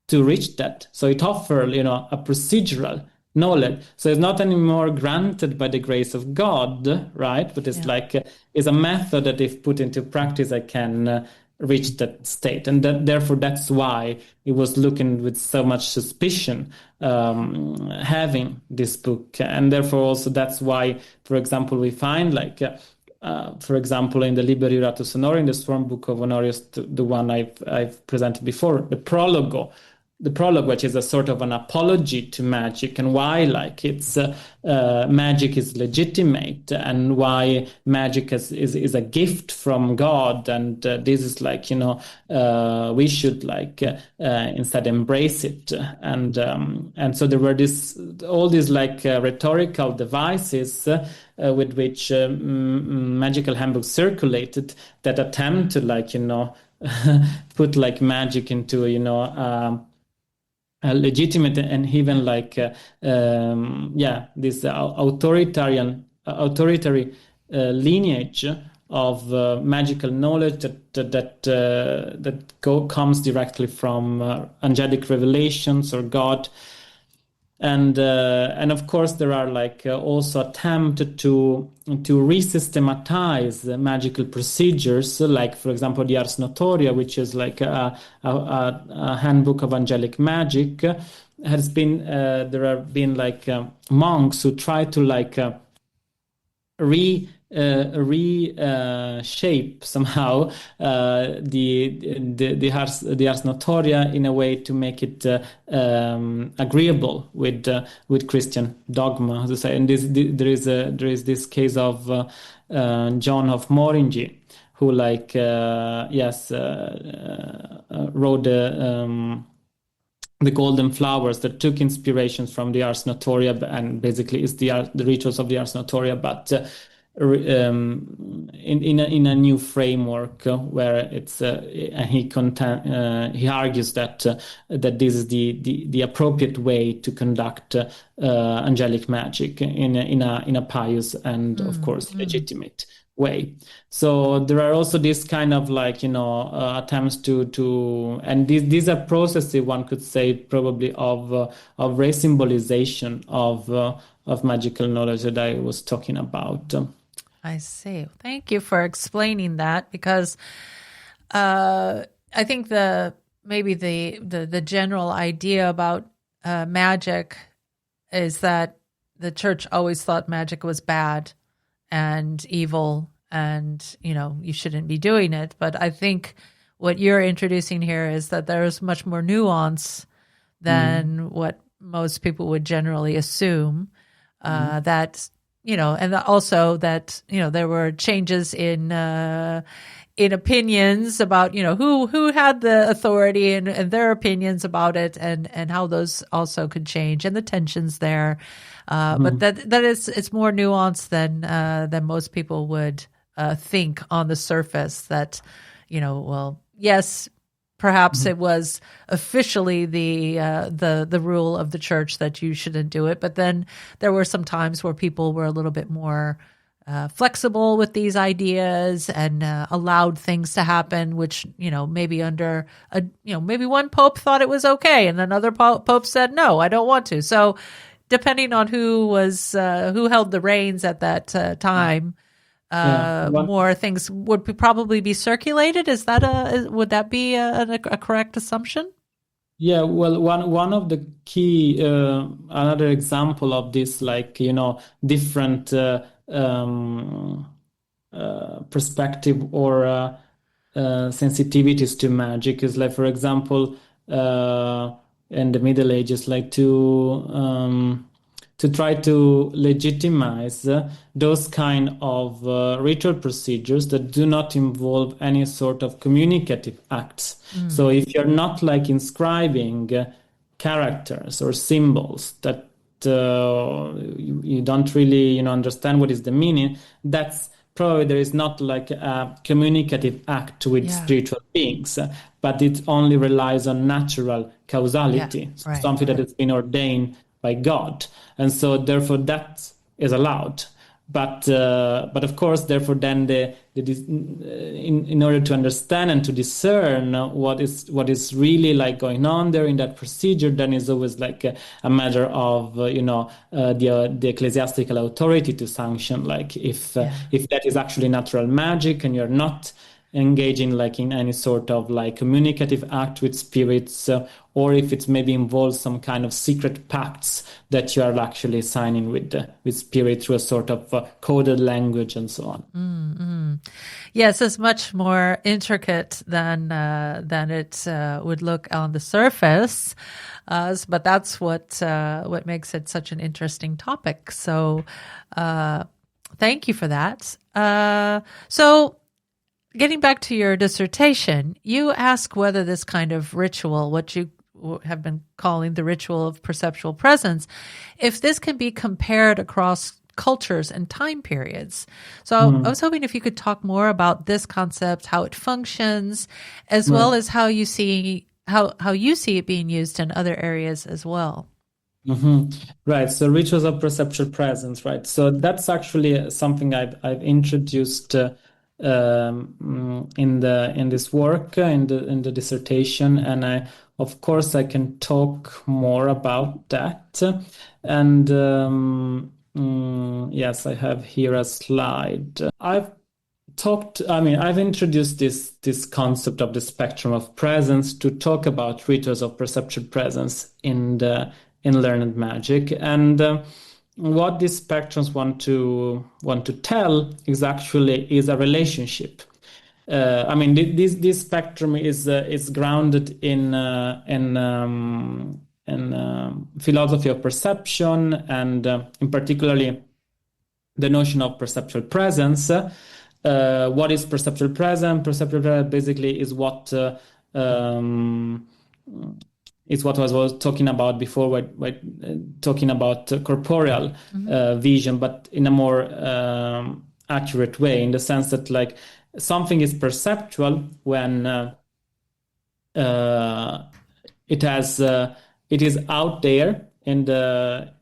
to reach that. So it offers a procedural knowledge. So it's not anymore granted by the grace of God, right? But it's like it's a method that if put into practice, I can reach that state. And therefore that's why it was looking with so much suspicion having this book. And therefore also that's why, for example, we find like for example, in the Liberi Ratus Honorum, in the Sworn Book of Honorius, the one I've presented before, the prologue the prologue, which is a sort of an apology to magic, and why like it's magic is legitimate, and why magic is a gift from God, and this is like, we should like instead embrace it, and so there were all these like rhetorical devices with which magical handbooks circulated that attempt to like put like magic into legitimate and even like this authoritarian lineage of magical knowledge that comes directly from angelic revelations or God. And of course there are like also attempts to re-systematize magical procedures, like for example the Ars Notoria, which is like a handbook of angelic magic. Has been there have been like monks who try to like reshape somehow the Ars Notoria in a way to make it agreeable with Christian dogma, as I say. And there is this case of John of Moringy, who like wrote the Golden Flowers, that took inspirations from the Ars Notoria, and basically is the rituals of the Ars Notoria, but in a new framework where it's he argues that this is the appropriate way to conduct angelic magic in a pious and of course legitimate way. So there are also this kind of like attempts to and these are processes, one could say, probably of re-symbolization of magical knowledge that I was talking about. I see. Thank you for explaining that, because I think maybe the general idea about magic is that the church always thought magic was bad and evil, and you shouldn't be doing it. But I think what you're introducing here is that there's much more nuance than what most people would generally assume. That and also that there were changes in opinions about who had the authority and their opinions about it, and how those also could change, and the tensions there. But it's more nuanced than most people would think on the surface. That yes, perhaps it was officially the rule of the church that you shouldn't do it, but then there were some times where people were a little bit more flexible with these ideas and allowed things to happen, which maybe under maybe one pope thought it was okay, and another pope said no, I don't want to. So depending on who held the reins at that time. More things would probably be circulated. Would that be a correct assumption? Yeah, well, one of the key another example of this, like different perspective or sensitivities to magic is like, for example, in the Middle Ages, like to try to legitimize those kind of ritual procedures that do not involve any sort of communicative acts. So if you're not like inscribing characters or symbols that you don't really understand what is the meaning, that's probably there is not like a communicative act with spiritual beings, but it only relies on natural causality, something that has been ordained by God, and so therefore that is allowed. But of course, therefore, then in order to understand and to discern what is really like going on there in that procedure, then is always like a matter of the ecclesiastical authority to sanction, like if that is actually natural magic and you're not engaging like in any sort of like communicative act with spirits, or if it maybe involves some kind of secret pacts that you are actually signing with spirit through a sort of coded language and so on. Mm-hmm. Yes, it's much more intricate than it would look on the surface, but that's what makes it such an interesting topic. So, thank you for that. So, getting back to your dissertation, you ask whether this kind of ritual, what you have been calling the ritual of perceptual presence, if this can be compared across cultures and time periods. So I was hoping if you could talk more about this concept, how it functions, as well as how you see it being used in other areas as well. Right. So rituals of perceptual presence, right? So that's actually something I've introduced in this work in the dissertation, and of course I can talk more about that. And yes, I have here a slide. I've introduced this concept of the spectrum of presence to talk about rituals of perceptual presence in learned magic, and what these spectrums want to tell is a relationship. This spectrum is grounded in philosophy of perception, and in particularly the notion of perceptual presence. What is perceptual presence? Perceptual presence basically is what I was talking about before, talking about corporeal vision, but in a more accurate way, in the sense that like something is perceptual when it is out there in the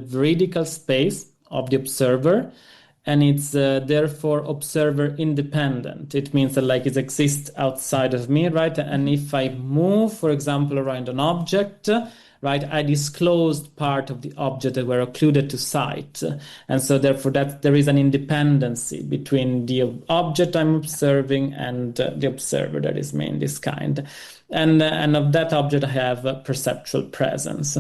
veridical space of the observer, and it's therefore observer independent. It means that like it exists outside of me, right? And if I move, for example, around an object, right, I disclosed part of the object that were occluded to sight. And so therefore that there is an independency between the object I'm observing and the observer, that is me in this kind. And of that object I have a perceptual presence.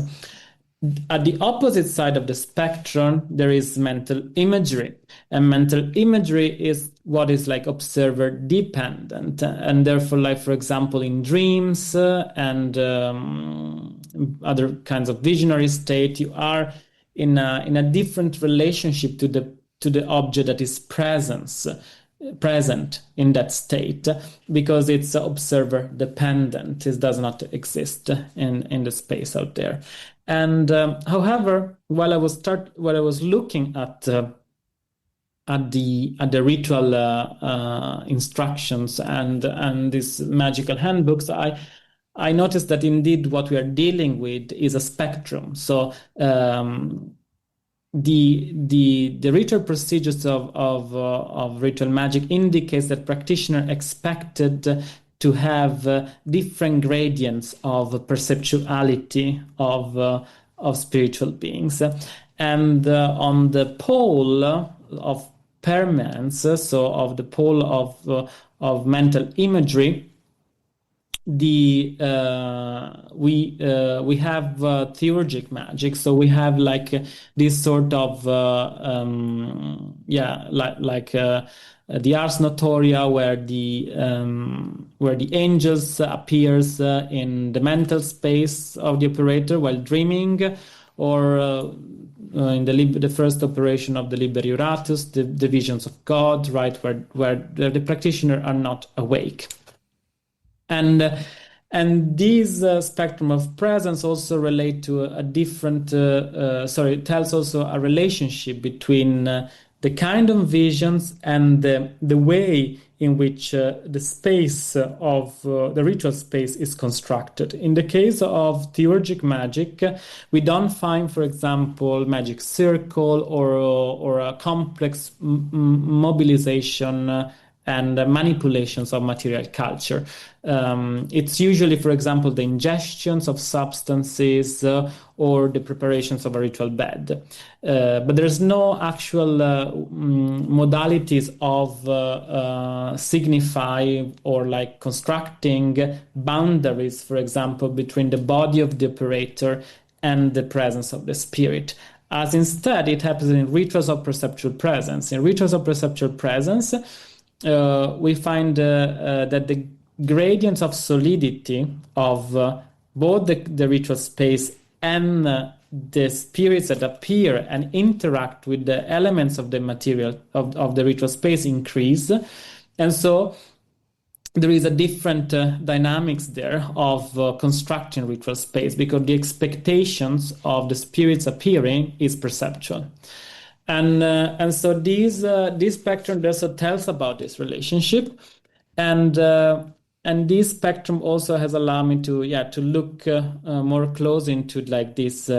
At the opposite side of the spectrum, there is mental imagery. And mental imagery is what is like observer dependent. And therefore, like, for example, in dreams and other kinds of visionary state, you are in a different relationship to the object that is present in that state, because it's observer dependent. It does not exist in the space out there. And however, while I was looking at the ritual instructions and these magical handbooks, I noticed that indeed what we are dealing with is a spectrum. So the ritual procedures of ritual magic indicates that practitioner expected to have different gradients of perceptuality of spiritual beings, and on the pole of permanence, so of the pole of mental imagery, we have theurgic magic. So we have like this sort of the ars notoria, where the angels appears in the mental space of the operator while dreaming, or in the first operation of the Liber Iuratus, the visions of God, right, where the practitioner are not awake. And these spectrum of presence also relate to a different, tells also a relationship between the kind of visions and the way in which the space of the ritual space is constructed. In the case of theurgic magic, we don't find, for example, magic circle or a complex mobilization and manipulations of material culture. It's usually, for example, the ingestions of substances or the preparations of a ritual bed. But there's no actual modalities of signify or like constructing boundaries, for example, between the body of the operator and the presence of the spirit. As instead, it happens in rituals of perceptual presence. In rituals of perceptual presence, we find that the gradients of solidity of both the ritual space and the spirits that appear and interact with the elements of the material of the ritual space increase. And so there is a different dynamics there of constructing ritual space, because the expectations of the spirits appearing is perceptual. And so this spectrum also tells about this relationship, and this spectrum also has allowed me to look more close into like this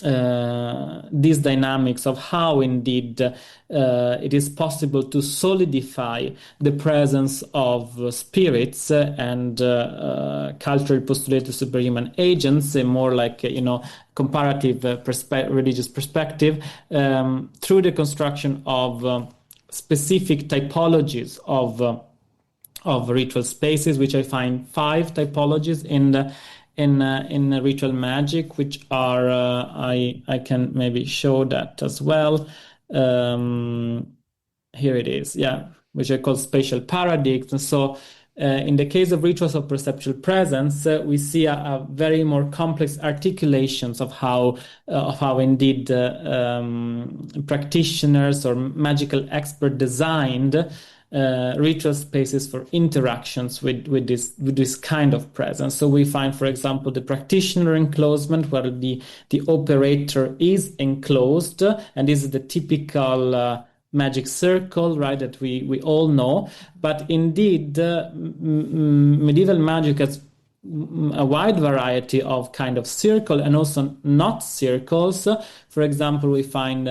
these dynamics of how indeed it is possible to solidify the presence of spirits and culturally postulated superhuman agents, a more like comparative religious perspective, through the construction of specific typologies of ritual spaces, which I find 5 typologies in ritual magic, which are I can maybe show that as well. Here it is, which I call spatial paradigms. And so in the case of rituals of perceptual presence, we see a very more complex articulations of how indeed practitioners or magical expert designed ritual spaces for interactions with this kind of presence. So we find, for example, the practitioner enclosement, where the operator is enclosed, and this is the typical magic circle, right, that we all know. But indeed, medieval magic has a wide variety of kind of circle and also not circles. For example, we find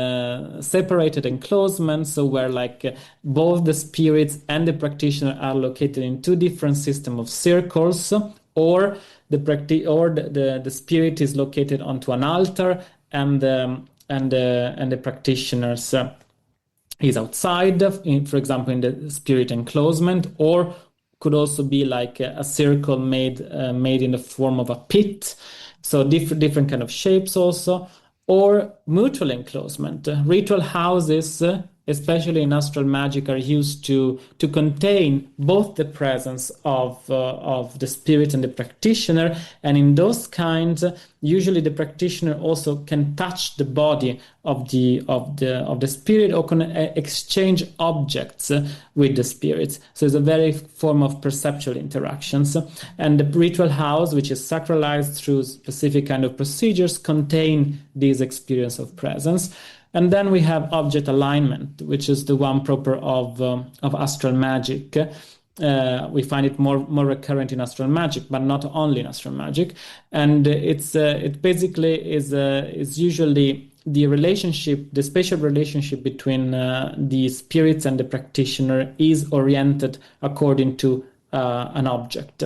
separated enclosements, so where like both the spirits and the practitioner are located in 2 different systems of circles, or the spirit is located onto an altar and the practitioners is outside, for example, in the spirit enclosement, or could also be like a circle made in the form of a pit. So different kind of shapes also, or mutual enclosement. Ritual houses, especially in astral magic, are used to contain both the presence of the spirit and the practitioner. And in those kinds, usually the practitioner also can touch the body of the spirit, or can exchange objects with the spirits. So it's a very form of perceptual interactions. And the ritual house, which is sacralized through specific kind of procedures, contain this experience of presence. And then we have object alignment, which is the one proper of astral magic. We find it more recurrent in astral magic, but not only in astral magic. And it basically is usually the relationship, the spatial relationship between the spirits and the practitioner is oriented according to an object,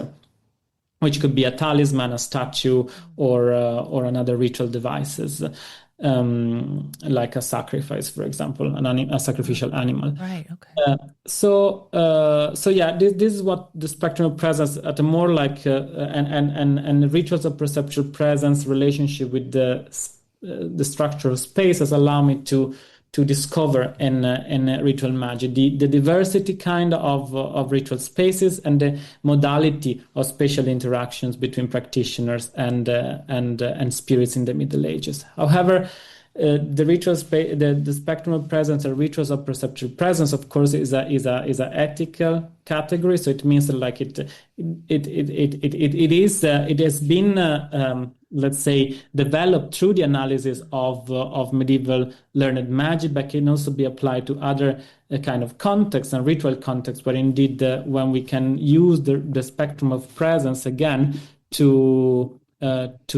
which could be a talisman, a statue, or another ritual devices. Like a sacrifice, for example, a sacrificial animal. Right. Okay. So this is what the spectrum of presence at a more like and rituals of perceptual presence relationship with the structure of space has allowed me to discover in ritual magic the diversity kind of ritual spaces and the modality of spatial interactions between practitioners and spirits in the Middle Ages. However, the ritual the spectrum of presence or rituals of perceptual presence, of course, is a ethical category. So it means that like it has been let's say developed through the analysis of medieval learned magic, but can also be applied to other kind of contexts and ritual contexts, where indeed when we can use the spectrum of presence again to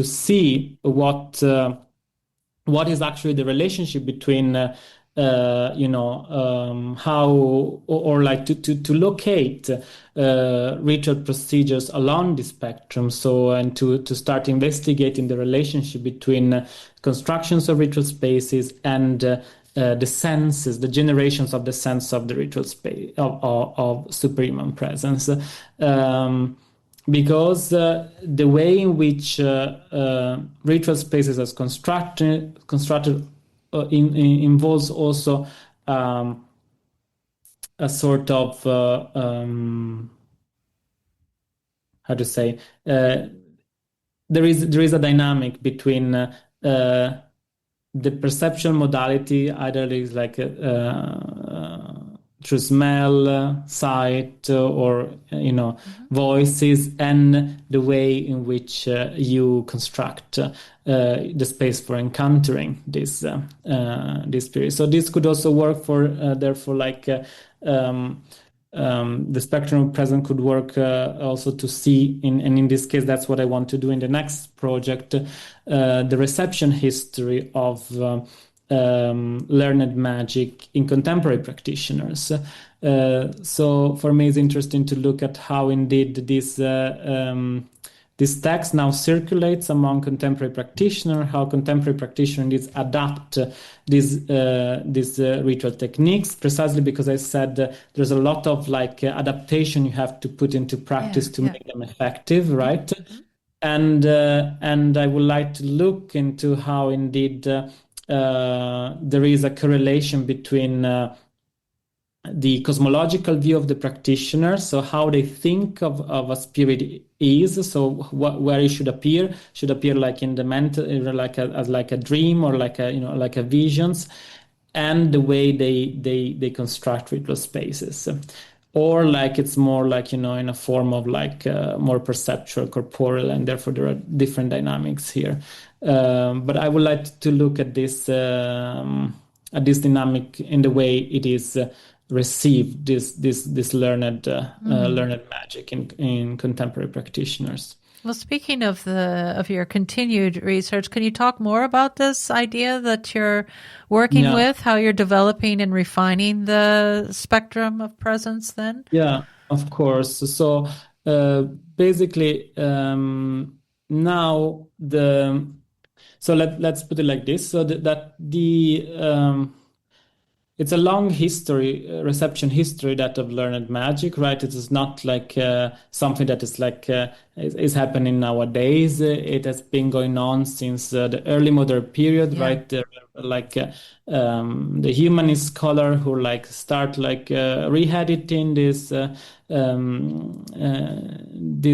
see what is actually the relationship between how or like to locate ritual procedures along the spectrum. So, and to start investigating the relationship between constructions of ritual spaces and the senses, the generations of the sense of the ritual space of superhuman presence. Because the way in which ritual spaces are constructed involves also a sort of how to say there is a dynamic between the perceptual modality, either it is like through smell, sight, or voices, and the way in which you construct the space for encountering this spirit. So this could also work for therefore like the spectrum of present could work also to see and in this case that's what I want to do in the next project, the reception history of learned magic in contemporary practitioners. So for me it's interesting to look at how indeed this text now circulates among contemporary practitioners, how contemporary practitioners adapt these ritual techniques, precisely because I said there's a lot of like adaptation you have to put into practice to make them effective, right? And I would like to look into how indeed there is a correlation between the cosmological view of the practitioner, so how they think of a spirit is, so where it should appear like in the mental, like as like a dream or like a visions, and the way they construct ritual spaces, or like it's more like in a form of like more perceptual, corporeal, and therefore there are different dynamics here. But I would like to look at this dynamic in the way it is received, this learned magic in contemporary practitioners. Well, speaking of your continued research, can you talk more about this idea that you're working with, how you're developing and refining the spectrum of presence then? Yeah, of course. So basically now let's put it like this, so it's a long history, reception history, that of learned magic, right? It is not like something that is like is happening nowadays. It has been going on since the early modern period, right? Like the humanist scholar who like start like re-editing this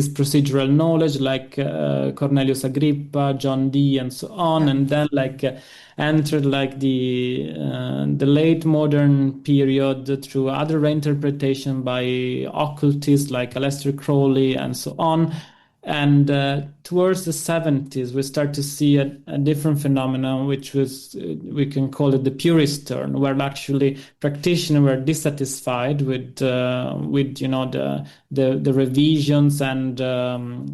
procedural knowledge, like Cornelius Agrippa, John Dee, and so on, and then like entered like the late modern period through other reinterpretation by occultists like Aleister Crowley and so on. And towards the 70s, we start to see a different phenomenon, which was we can call it the purist turn, where actually practitioners were dissatisfied with the revisions and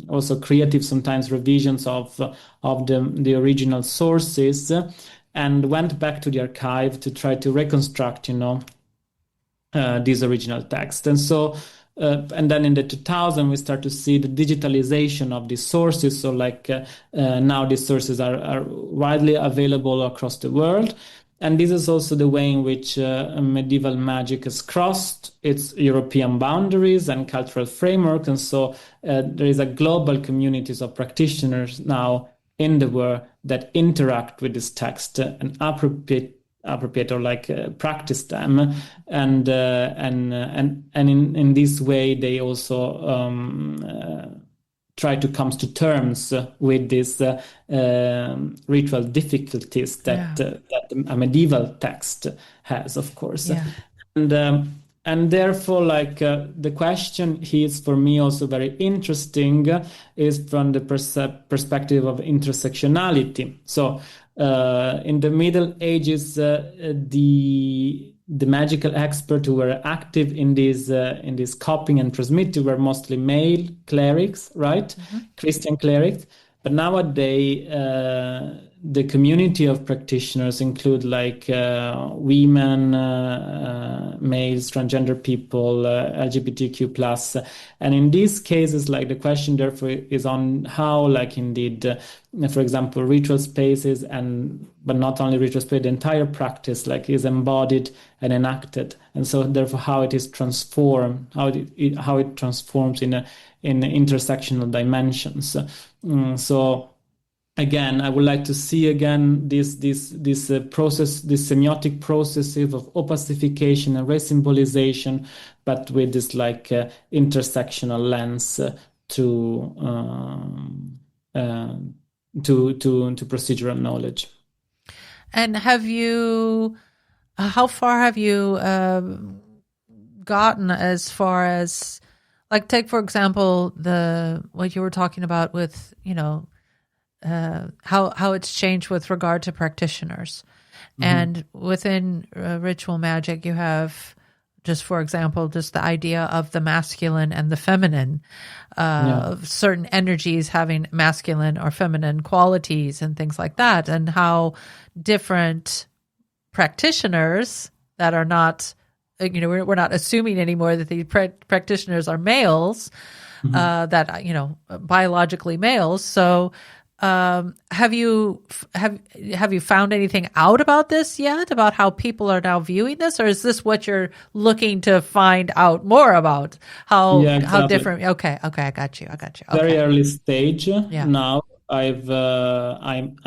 also creative sometimes revisions of the original sources, and went back to the archive to try to reconstruct these original texts. And so and then in the 2000s, we start to see the digitalization of these sources. So like now these sources are widely available across the world. And this is also the way in which medieval magic has crossed its European boundaries and cultural framework. And so there is a global communities of practitioners now in the world that interact with this text and appropriate or like practice them, and in this way they also try to come to terms with these ritual difficulties that a medieval text has, of course. And therefore, like the question is for me also very interesting is from the perspective of intersectionality. So in the Middle Ages, the magical experts who were active in this copying and transmitting were mostly male clerics, right? Christian clerics. But nowadays, the community of practitioners include like women, males, transgender people, LGBTQ plus, and in these cases, like the question therefore is on how, like indeed, for example, ritual spaces but not only ritual space, the entire practice like is embodied and enacted, and so therefore how it is transformed, how it transforms in intersectional dimensions. So again, I would like to see again this process, this semiotic processes of opacification and resymbolization, but with this like intersectional lens to procedural knowledge. And how far have you gotten as far as, like, take for example what you were talking about with, how it's changed with regard to practitioners. Mm-hmm. And within ritual magic, you have, just for example, just the idea of the masculine and the feminine, certain energies having masculine or feminine qualities and things like that, and how different practitioners that are not, we're not assuming anymore that these practitioners are males, that, biologically males. So, have you found anything out about this yet, about how people are now viewing this, or is this what you're looking to find out more about? How different? Okay, I got you. Okay. Very early stage now. I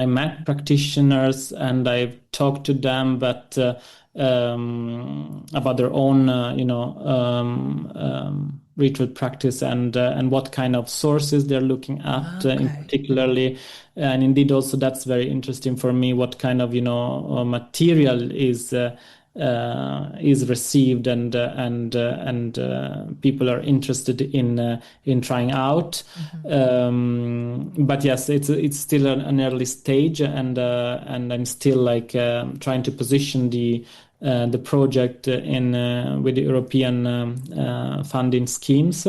met practitioners and I've talked to them, but about their own ritual practice and what kind of sources they're looking at, in particularly, and indeed also that's very interesting for me, what kind of material is received and people are interested in trying out. Mm-hmm. But yes, it's still an early stage, and I'm still like trying to position the project with the European funding schemes.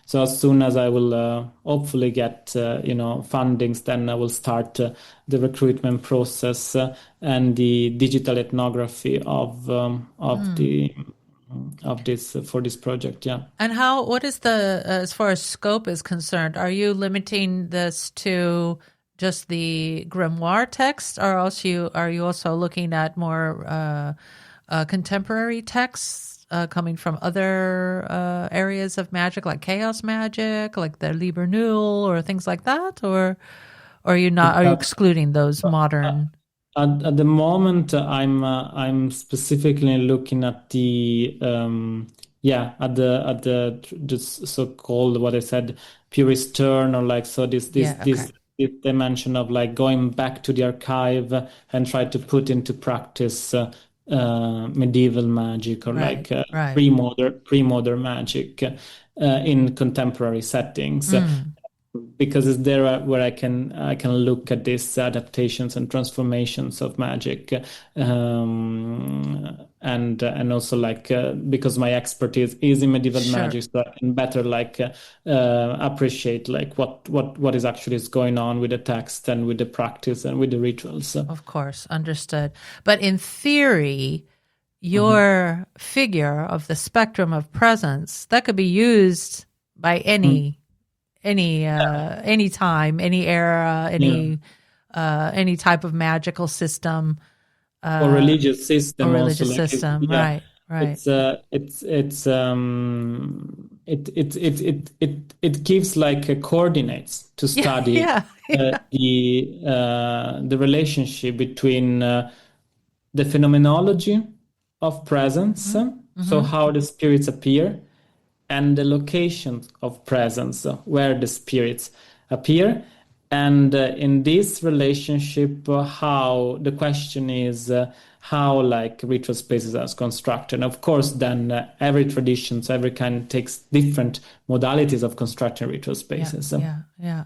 So as soon as I will hopefully get fundings, then I will start the recruitment process and the digital ethnography of this for this project. Yeah. And what is as far as scope is concerned? Are you limiting this to just the grimoire text, or are you also looking at more contemporary texts coming from other areas of magic, like chaos magic, like the Liber Null or things like that, or are you not? Are you excluding those modern? At the moment, I'm specifically looking at the so-called, what I said, purist turn, or like this dimension of like going back to the archive and try to put into practice medieval magic, or pre-modern magic in contemporary settings. Because it's there where I can look at these adaptations and transformations of magic, and also like because my expertise is in medieval magic, so I can better like appreciate like what is actually going on with the text and with the practice and with the rituals. Of course, understood. But in theory, your figure of the spectrum of presence that could be used by any time, any era, any type of magical system, or religious system, right. It gives like coordinates to study the relationship between the phenomenology of presence, so how the spirits appear, and the location of presence, where the spirits appear. And in this relationship, how the question is how like ritual spaces are constructed. And of course, then every tradition, so every kind takes different modalities of constructing ritual spaces. Yeah.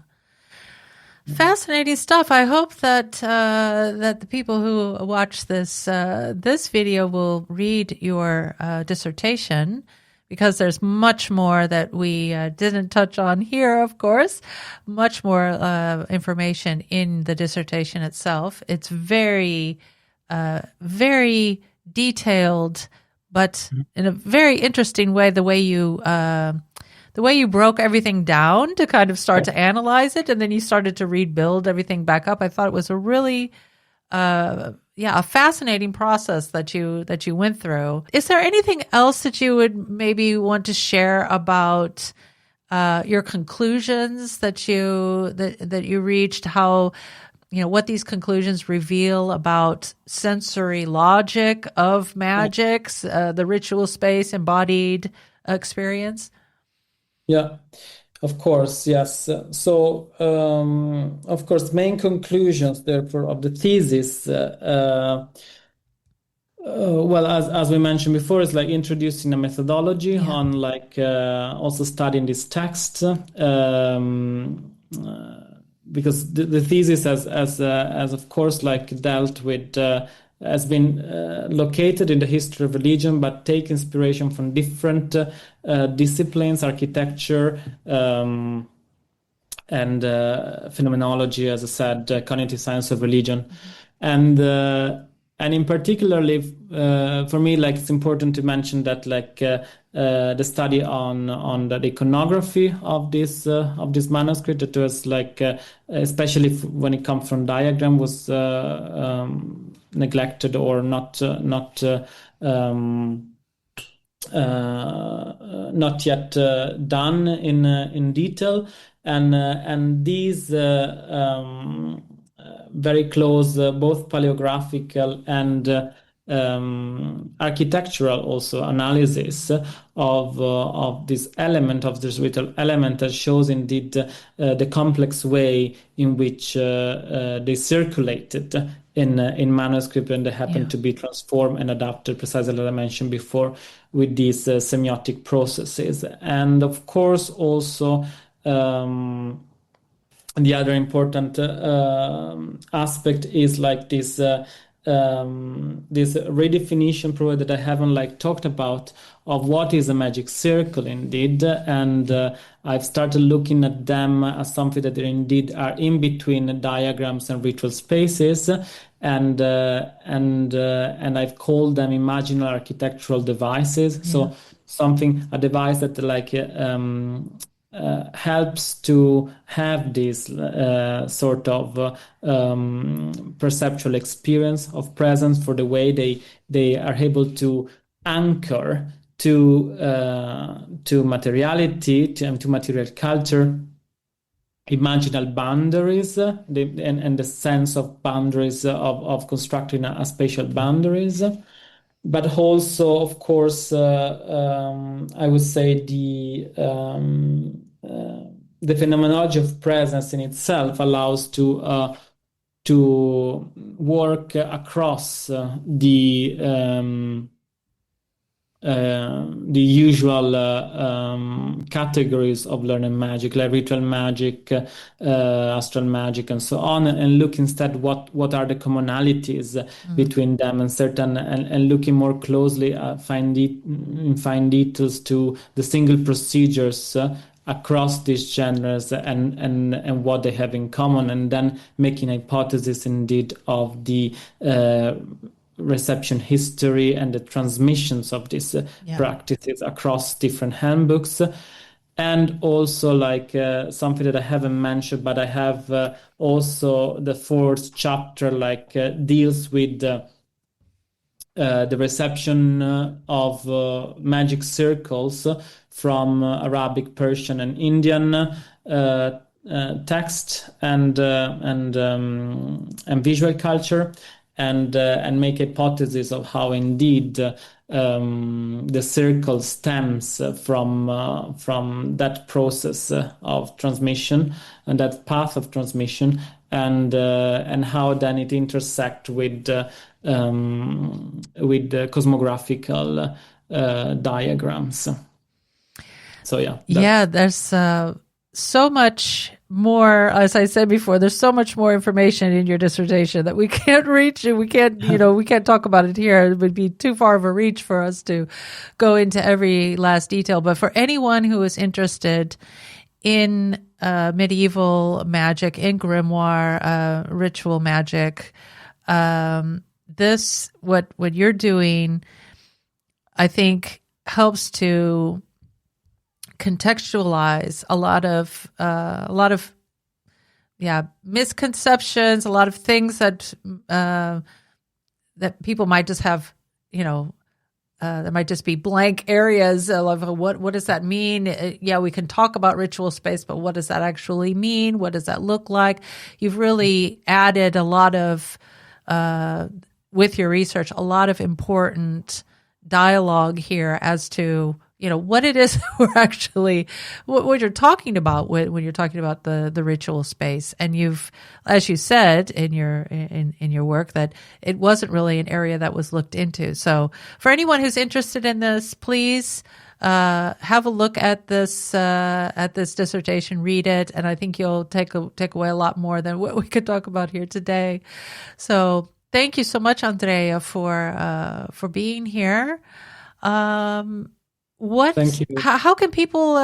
Fascinating stuff. I hope that the people who watch this video will read your dissertation, because there's much more that we didn't touch on here, of course, much more information in the dissertation itself. It's very, very detailed, but in a very interesting way, the way you broke everything down to kind of start to analyze it, and then you started to rebuild everything back up. I thought it was a really a fascinating process that you went through. Is there anything else that you would maybe want to share about your conclusions that you reached? How, what these conclusions reveal about sensory logic of magics, the ritual space, embodied experience? Yeah. Of course, yes. So, of course, main conclusions, therefore, of the thesis, well, as we mentioned before, is like introducing a methodology on like also studying this text, because the thesis as of course like dealt with. Has been located in the history of religion, but take inspiration from different disciplines, architecture, and phenomenology, as I said, cognitive science of religion, and in particularly for me, like it's important to mention that like the study on the iconography of this manuscript, that was like especially when it comes from diagram, was neglected or not yet done in detail, and these very close both paleographical and architectural also analysis of this element, of this ritual element, that shows indeed the complex way in which they circulated in manuscript, and they happen to be transformed and adapted, precisely as I mentioned before, with these semiotic processes. And of course also the other important aspect is like this redefinition, probably, that I haven't like talked about, of what is a magic circle indeed, and I've started looking at them as something that they indeed are in between diagrams and ritual spaces, and I've called them imaginal architectural devices. So a device that like helps to have this sort of perceptual experience of presence, for the way they are able to anchor to materiality, to material culture, imaginal boundaries, and the sense of boundaries of constructing a spatial boundaries. But also, of course, I would say the phenomenology of presence in itself allows to work across the usual categories of learning magic, like ritual magic, astral magic, and so on, and look instead what are the commonalities between them, and certain, and looking more closely at fine details to the single procedures across these genres, and what they have in common, and then making a hypothesis indeed of the reception history and the transmissions of these practices across different handbooks. And also like something that I haven't mentioned, but I have also the fourth chapter like deals with the reception of magic circles from Arabic, Persian, and Indian text and visual culture, and make a hypothesis of how indeed the circle stems from that process of transmission and that path of transmission, and how then it intersects with cosmographical diagrams. So there's so much more, as I said before, there's so much more information in your dissertation that we can't reach, and we can't, we can't talk about it here. It would be too far of a reach for us to go into every last detail. But for anyone who is interested in medieval magic, in grimoire, ritual magic, this, what you're doing, I think helps to contextualize a lot of misconceptions, a lot of things that that people might just have, there might just be blank areas of what does that mean? Yeah, we can talk about ritual space, but what does that actually mean? What does that look like? You've really added a lot of, with your research, a lot of important dialogue here as to, what it is we're actually, what you're talking about when you're talking about the ritual space. And you've, as you said in your work, that it wasn't really an area that was looked into. So for anyone who's interested in this, please have a look at this dissertation, read it, and I think you'll take away a lot more than what we could talk about here today. So thank you so much, Andrea, for being here. Thank you. How can people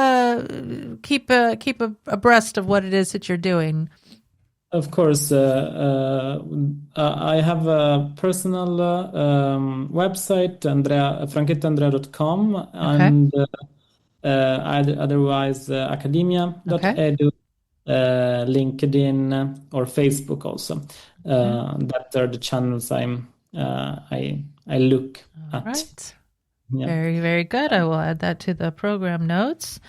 keep abreast of what it is that you're doing? Of course, I have a personal website, franchettoandrea.com, and otherwise academia.edu, LinkedIn, or Facebook also. That are the channels I look at. Right. Yeah. Very, very good. I will add that to the program notes,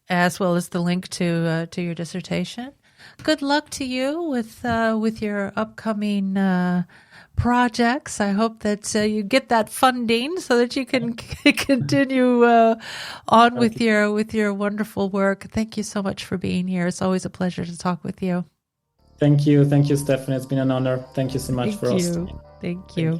as well as the link to your dissertation. Good luck to you with your upcoming projects. I hope that you get that funding so that you can continue on with your wonderful work. Thank you so much for being here. It's always a pleasure to talk with you. Thank you, Stephanie. It's been an honor. Thank you so much for hosting. Thank you.